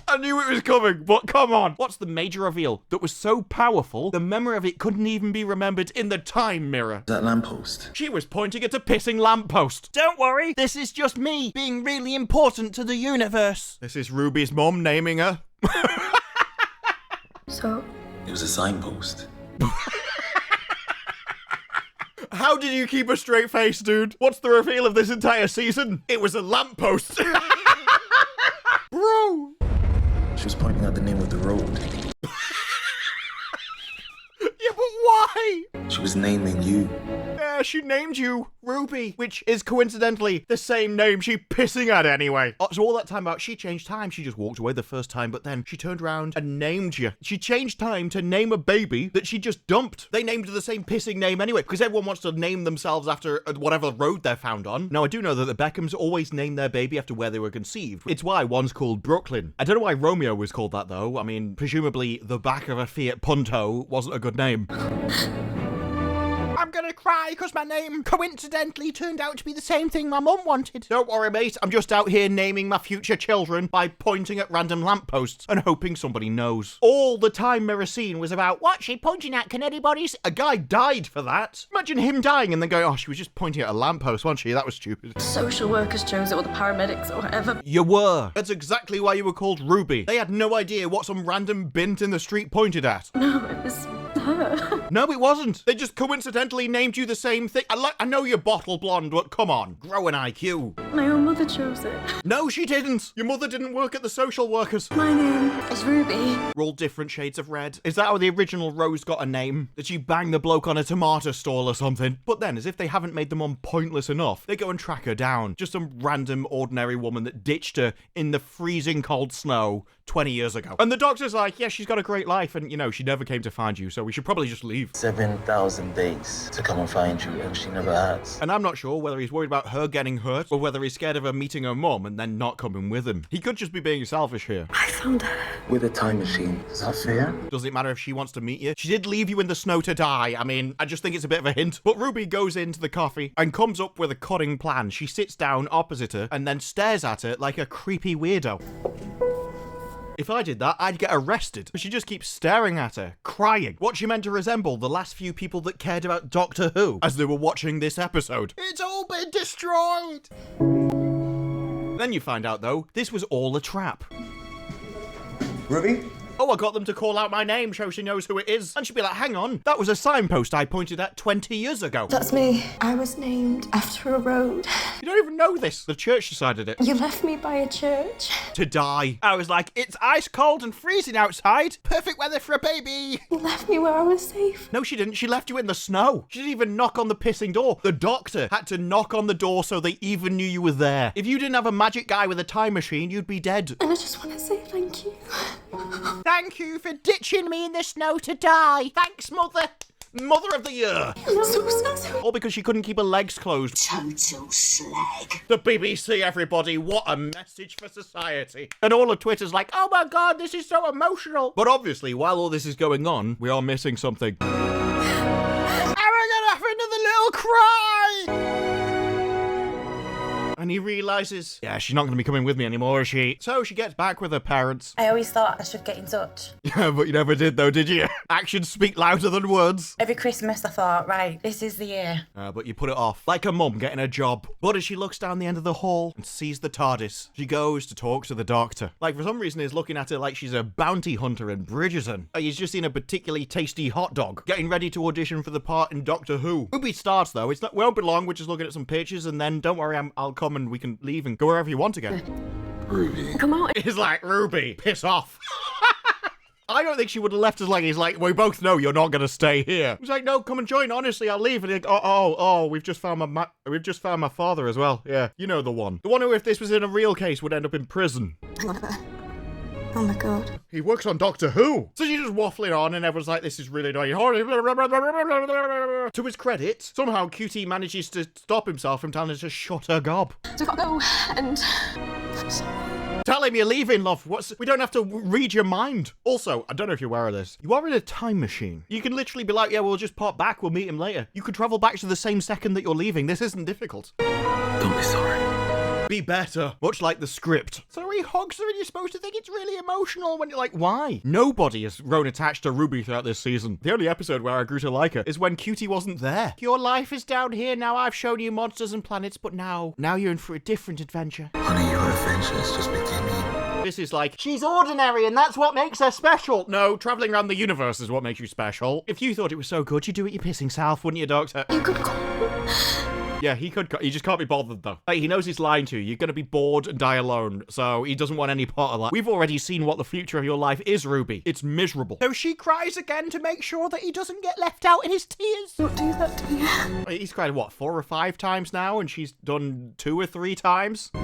I knew it was coming, but come on. What's the major reveal that was so powerful, the memory of it couldn't even be remembered in the time mirror? That lamppost. She was pointing at a pissing lamppost. Don't worry, this is just me being really important to the universe. This is Ruby's mum naming her. So? It was a signpost. How did you keep a straight face, dude? What's the reveal of this entire season? It was a lamppost. Bro! She was pointing out the name of the road. Yeah, but why? She was was naming you. Yeah, she named you Ruby, which is coincidentally the same name she pissing at anyway. So all that time about she changed time, she just walked away the first time, but then she turned around and named you. She changed time to name a baby that she just dumped. They named her the same pissing name anyway, because everyone wants to name themselves after whatever road they're found on. Now, I do know that the Beckhams always name their baby after where they were conceived. It's why one's called Brooklyn. I don't know why Romeo was called that, though. I mean, presumably the back of a Fiat Punto wasn't a good name. I'm gonna cry because my name coincidentally turned out to be the same thing my mum wanted. Don't worry, mate. I'm just out here naming my future children by pointing at random lampposts and hoping somebody knows. All the time mirror scene was about, what's she pointing at? Can anybody see? A guy died for that. Imagine him dying and then going, oh, she was just pointing at a lamppost, wasn't she? That was stupid. Social workers chose it, or the paramedics, or whatever. You were. That's exactly why you were called Ruby. They had no idea what some random bint in the street pointed at. No, it was her. No, it wasn't. They just coincidentally named you the same thing. I know you're bottle blonde, but come on, grow an IQ. My own mother chose it. No, she didn't. Your mother didn't work at the social workers. My name is Ruby. We're all different shades of red. Is that how the original Rose got a name? Did she bang the bloke on a tomato stall or something? But then, as if they haven't made them on pointless enough, they go and track her down. Just some random, ordinary woman that ditched her in the freezing cold snow 20 years ago. And the doctor's like, yeah, she's got a great life, and, you know, she never came to find you, so we should probably just leave. 7,000 days to come and find you, and she never has. And I'm not sure whether he's worried about her getting hurt, or whether he's scared of her meeting her mum and then not coming with him. He could just be being selfish here. I found her. With a time machine. Is that fair? Does it matter if she wants to meet you? She did leave you in the snow to die. I mean, I just think it's a bit of a hint. But Ruby goes into the coffee and comes up with a cutting plan. She sits down opposite her and then stares at her like a creepy weirdo. If I did that, I'd get arrested. But she just keeps staring at her, crying. What she meant to resemble the last few people that cared about Doctor Who as they were watching this episode. It's all been destroyed! Then you find out, though, this was all a trap. Ruby? Oh, I got them to call out my name so she knows who it is. And she'd be like, hang on, that was a signpost I pointed at 20 years ago. That's me. I was named after a road. You don't even know this. The church decided it. You left me by a church. To die. I was like, it's ice cold and freezing outside. Perfect weather for a baby. You left me where I was safe. No, she didn't. She left you in the snow. She didn't even knock on the pissing door. The doctor had to knock on the door so they even knew you were there. If you didn't have a magic guy with a time machine, you'd be dead. And I just want to say thank you. Thank you for ditching me in the snow to die. Thanks, Mother. Mother of the Year. All because she couldn't keep her legs closed. Total slag. The BBC, everybody. What a message for society. And all of Twitter's like, oh my God, this is so emotional. But obviously, while all this is going on, we are missing something. And we're gonna have another little cry. And he realises, yeah, she's not going to be coming with me anymore, is she? So she gets back with her parents. I always thought I should get in touch. Yeah, but you never did though, did you? Actions speak louder than words. Every Christmas I thought, right, this is the year. But you put it off. Like a mum getting a job. But as she looks down the end of the hall and sees the TARDIS, she goes to talk to the doctor. Like, for some reason, he's looking at her like she's a bounty hunter in Bridgerton. He's just seen a particularly tasty hot dog, getting ready to audition for the part in Doctor Who. Ruby starts, though. It won't be long. We're just looking at some pictures, and then, don't worry, I'll come and we can leave and go wherever you want again. Ruby. Come on. He's like, Ruby, piss off. I don't think she would have left us like, he's like, we both know you're not going to stay here. He's like, no, come and join. Honestly, I'll leave. And he's like, oh, we've just found my father as well. Yeah, you know the one. The one who, if this was in a real case, would end up in prison. Hang on a minute. Oh my God. He works on Doctor Who. So she's just waffling on and everyone's like, this is really annoying. To his credit, somehow Ncuti manages to stop himself from telling her to shut her gob. So we've got to go and... Tell him you're leaving, love. We don't have to read your mind. Also, I don't know if you're aware of this. You are in a time machine. You can literally be like, yeah, we'll just pop back. We'll meet him later. You could travel back to the same second that you're leaving. This isn't difficult. Don't be sorry. Be better. Much like the script. So he hugs her and you're supposed to think it's really emotional when you're like, why? Nobody has grown attached to Ruby throughout this season. The only episode where I grew to like her is when Ncuti wasn't there. Your life is down here. Now I've shown you monsters and planets, but now you're in for a different adventure. Honey, your adventure is just beginning. This is like, she's ordinary and that's what makes her special. No, traveling around the universe is what makes you special. If you thought it was so good, you'd do it your pissing self, wouldn't you, Doctor? You could call Yeah, he just can't be bothered though. Like, he knows he's lying to you. You're gonna be bored and die alone, so he doesn't want any part of that. We've already seen what the future of your life is, Ruby. It's miserable. So she cries again to make sure that he doesn't get left out in his tears. Don't do that to me. He's cried, what, 4 or 5 times now, and she's done 2 or 3 times? So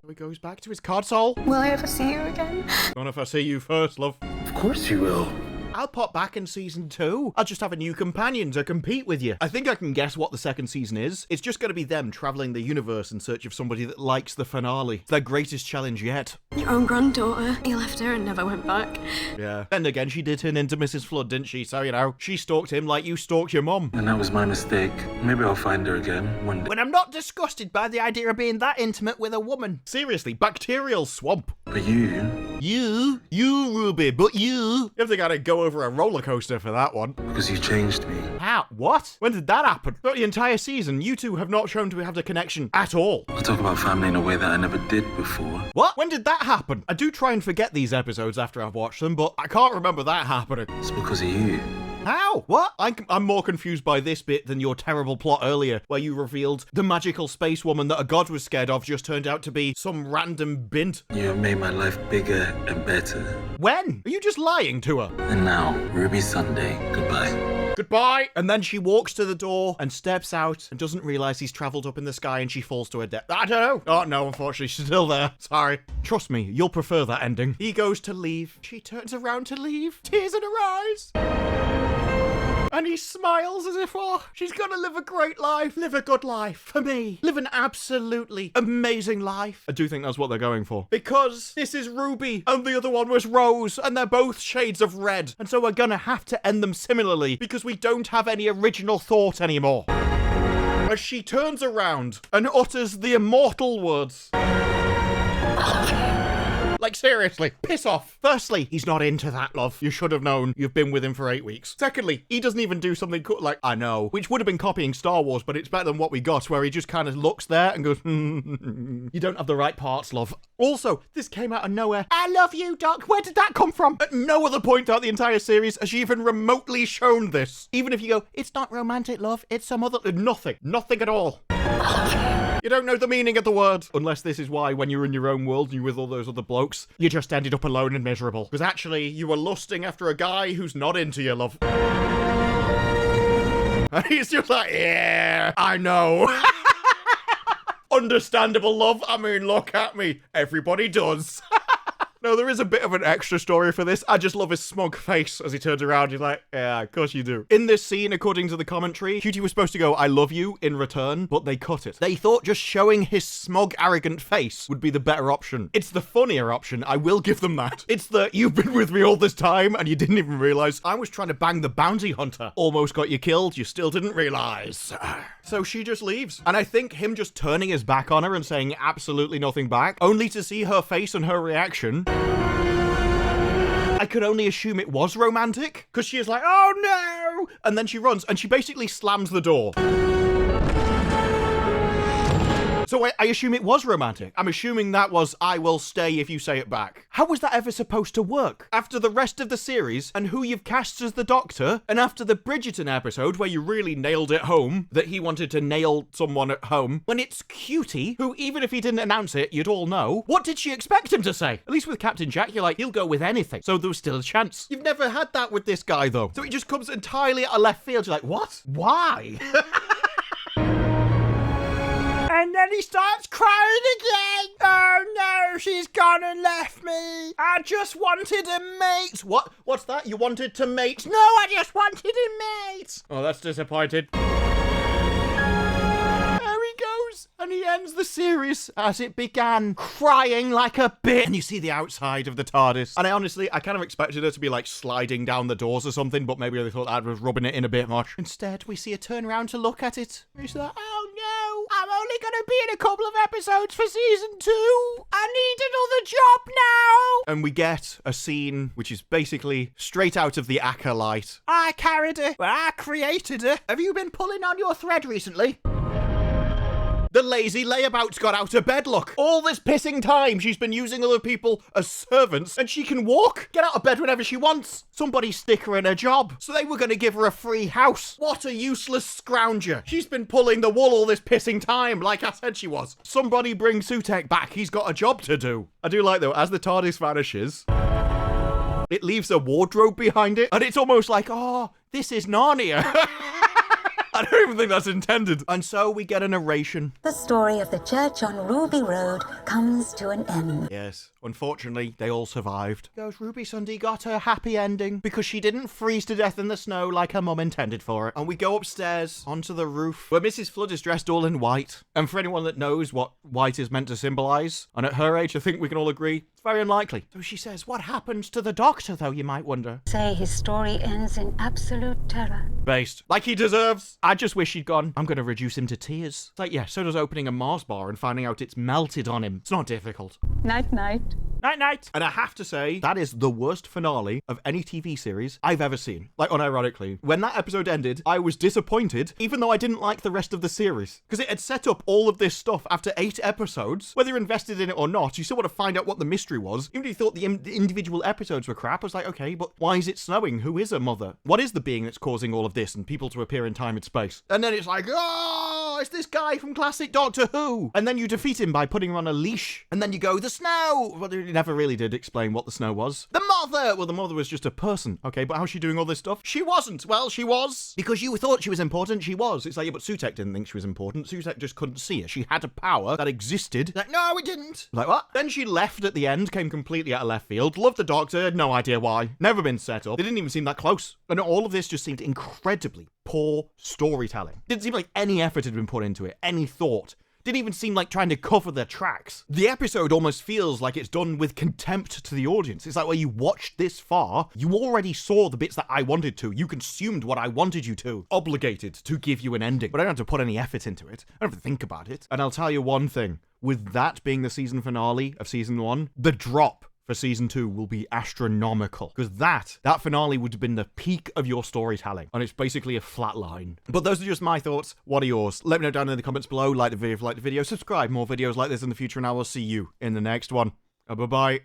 he goes back to his console. Will I ever see you again? Not if I see you first, love. Of course you will. I'll pop back in season 2. I'll just have a new companion to compete with you. I think I can guess what the second season is. It's just going to be them traveling the universe in search of somebody that likes the finale. It's their greatest challenge yet. Your own granddaughter. You left her and never went back. Yeah. Then again, she did turn into Mrs. Flood, didn't she? So, you know, she stalked him like you stalked your mum. And that was my mistake. Maybe I'll find her again one day. When I'm not disgusted by the idea of being that intimate with a woman. Seriously, bacterial swamp. But you, Ruby, but you have to gotta go over a roller coaster for that one. Because you changed me. How? What? When did that happen? Throughout the entire season, you two have not shown to have the connection at all. I talk about family in a way that I never did before. What? When did that happen? I do try and forget these episodes after I've watched them, but I can't remember that happening. It's because of you. How? What? I'm more confused by this bit than your terrible plot earlier, where you revealed the magical space woman that a god was scared of just turned out to be some random bint. You have made my life bigger and better. When? Are you just lying to her? And now, Ruby Sunday, goodbye. Goodbye! And then she walks to the door and steps out and doesn't realise he's travelled up in the sky and she falls to her death. I don't know. Oh no, unfortunately, she's still there. Sorry. Trust me, you'll prefer that ending. He goes to leave. She turns around to leave. Tears in her eyes. And he smiles as if, oh, she's gonna live a great life. Live a good life. For me. Live an absolutely amazing life. I do think that's what they're going for. Because this is Ruby and the other one was Rose and they're both shades of red. And so we're gonna have to end them similarly because we don't have any original thought anymore. As she turns around and utters the immortal words. Like, seriously, piss off. Firstly, he's not into that, love. You should have known. You've been with him for 8 weeks. Secondly, he doesn't even do something cool, like, I know, which would have been copying Star Wars, but it's better than what we got, where he just kind of looks there and goes, you don't have the right parts, love. Also, this came out of nowhere. I love you, Doc. Where did that come from? At no other point throughout the entire series has she even remotely shown this. Even if you go, it's not romantic, love. It's some other... Nothing. Nothing at all. You don't know the meaning of the word. Unless this is why, when you're in your own world and you're with all those other blokes, you just ended up alone and miserable. Because actually, you were lusting after a guy who's not into you, love. And he's just like, yeah, I know. Understandable, love. I mean, look at me. Everybody does. No, there is a bit of an extra story for this. I just love his smug face as he turns around. He's like, yeah, of course you do. In this scene, according to the commentary, Ncuti was supposed to go, I love you, in return, but they cut it. They thought just showing his smug, arrogant face would be the better option. It's the funnier option. I will give them that. It's the, you've been with me all this time, and you didn't even realize I was trying to bang the bounty hunter. Almost got you killed. You still didn't realize. So she just leaves. And I think him just turning his back on her and saying absolutely nothing back, only to see her face and her reaction, I could only assume it was romantic, because she is like, oh no! And then she runs, and she basically slams the door. So I assume it was romantic. I'm assuming that was, I will stay if you say it back. How was that ever supposed to work? After the rest of the series, and who you've cast as the Doctor, and after the Bridgerton episode, where you really nailed it home, that he wanted to nail someone at home, when it's Ncuti, who even if he didn't announce it, you'd all know, what did she expect him to say? At least with Captain Jack, you're like, he'll go with anything. So there was still a chance. You've never had that with this guy, though. So it just comes entirely out of left field. You're like, what? Why? And then he starts crying again. Oh no, she's gone and left me. I just wanted a mate. What? What's that? You wanted to mate? No, I just wanted a mate. Oh, that's disappointed. There he goes. And he ends the series as it began, crying like a bitch. And you see the outside of the TARDIS. And I kind of expected her to be like sliding down the doors or something, but maybe they thought that was rubbing it in a bit much. Instead, we see her turn around to look at it. And she's like, oh no, I'm only going to be in a couple of episodes for season 2. I need another job now. And we get a scene which is basically straight out of The Acolyte. I carried her. Well, I created her. Have you been pulling on your thread recently? The lazy layabout's got out of bed, look. All this pissing time she's been using other people as servants, and she can walk, get out of bed whenever she wants. Somebody stick her in a job. So they were going to give her a free house. What a useless scrounger. She's been pulling the wool all this pissing time, like I said she was. Somebody bring Sutekh back. He's got a job to do. I do like, though, as the TARDIS vanishes, it leaves a wardrobe behind it, and it's almost like, oh, this is Narnia. I don't even think that's intended. And so we get a narration. The story of the church on Ruby Road comes to an end. Yes, unfortunately, they all survived. Goes Ruby Sunday got her happy ending because she didn't freeze to death in the snow like her mum intended for it. And we go upstairs onto the roof where Mrs. Flood is dressed all in white. And for anyone that knows what white is meant to symbolize, and at her age, I think we can all agree, it's very unlikely. So she says, what happened to the doctor, though, you might wonder? Say his story ends in absolute terror. Based. Like he deserves. I just wish he'd gone, I'm going to reduce him to tears. It's like, yeah, so does opening a Mars bar and finding out it's melted on him. It's not difficult. Night, night. Night, night. And I have to say, that is the worst finale of any TV series I've ever seen. Like, unironically. When that episode ended, I was disappointed, even though I didn't like the rest of the series. Because it had set up all of this stuff after 8 episodes. Whether you're invested in it or not, you still want to find out what the mystery was. Even if you thought the individual episodes were crap, I was like, okay, but why is it snowing? Who is her mother? What is the being that's causing all of this and people to appear in time and space? And then it's like, oh, it's this guy from classic Doctor Who. And then you defeat him by putting him on a leash. And then you go, the snow. Well, they never really did explain what the snow was. The mother. Well, the mother was just a person. Okay, but how's she doing all this stuff? She wasn't. Well, she was. Because you thought she was important. She was. It's like, yeah, but Sutekh didn't think she was important. Sutekh just couldn't see her. She had a power that existed. Like, no, it didn't. Like, what? Then she left at the end, came completely out of left field. Loved the Doctor. Had no idea why. Never been set up. They didn't even seem that close. And all of this just seemed incredibly poor storytelling. Didn't seem like any effort had been put into it. Any thought. Didn't even seem like trying to cover their tracks. The episode almost feels like it's done with contempt to the audience. It's like, well, you watched this far, you already saw the bits that I wanted to. You consumed what I wanted you to. Obligated to give you an ending. But I don't have to put any effort into it. I don't have to think about it. And I'll tell you one thing. With that being the season finale of season 1, the drop for season 2 will be astronomical. Because that finale would have been the peak of your storytelling. And it's basically a flat line. But those are just my thoughts. What are yours? Let me know down in the comments below. Like the video if you like the video. Subscribe. More videos like this in the future. And I will see you in the next one. Bye-bye.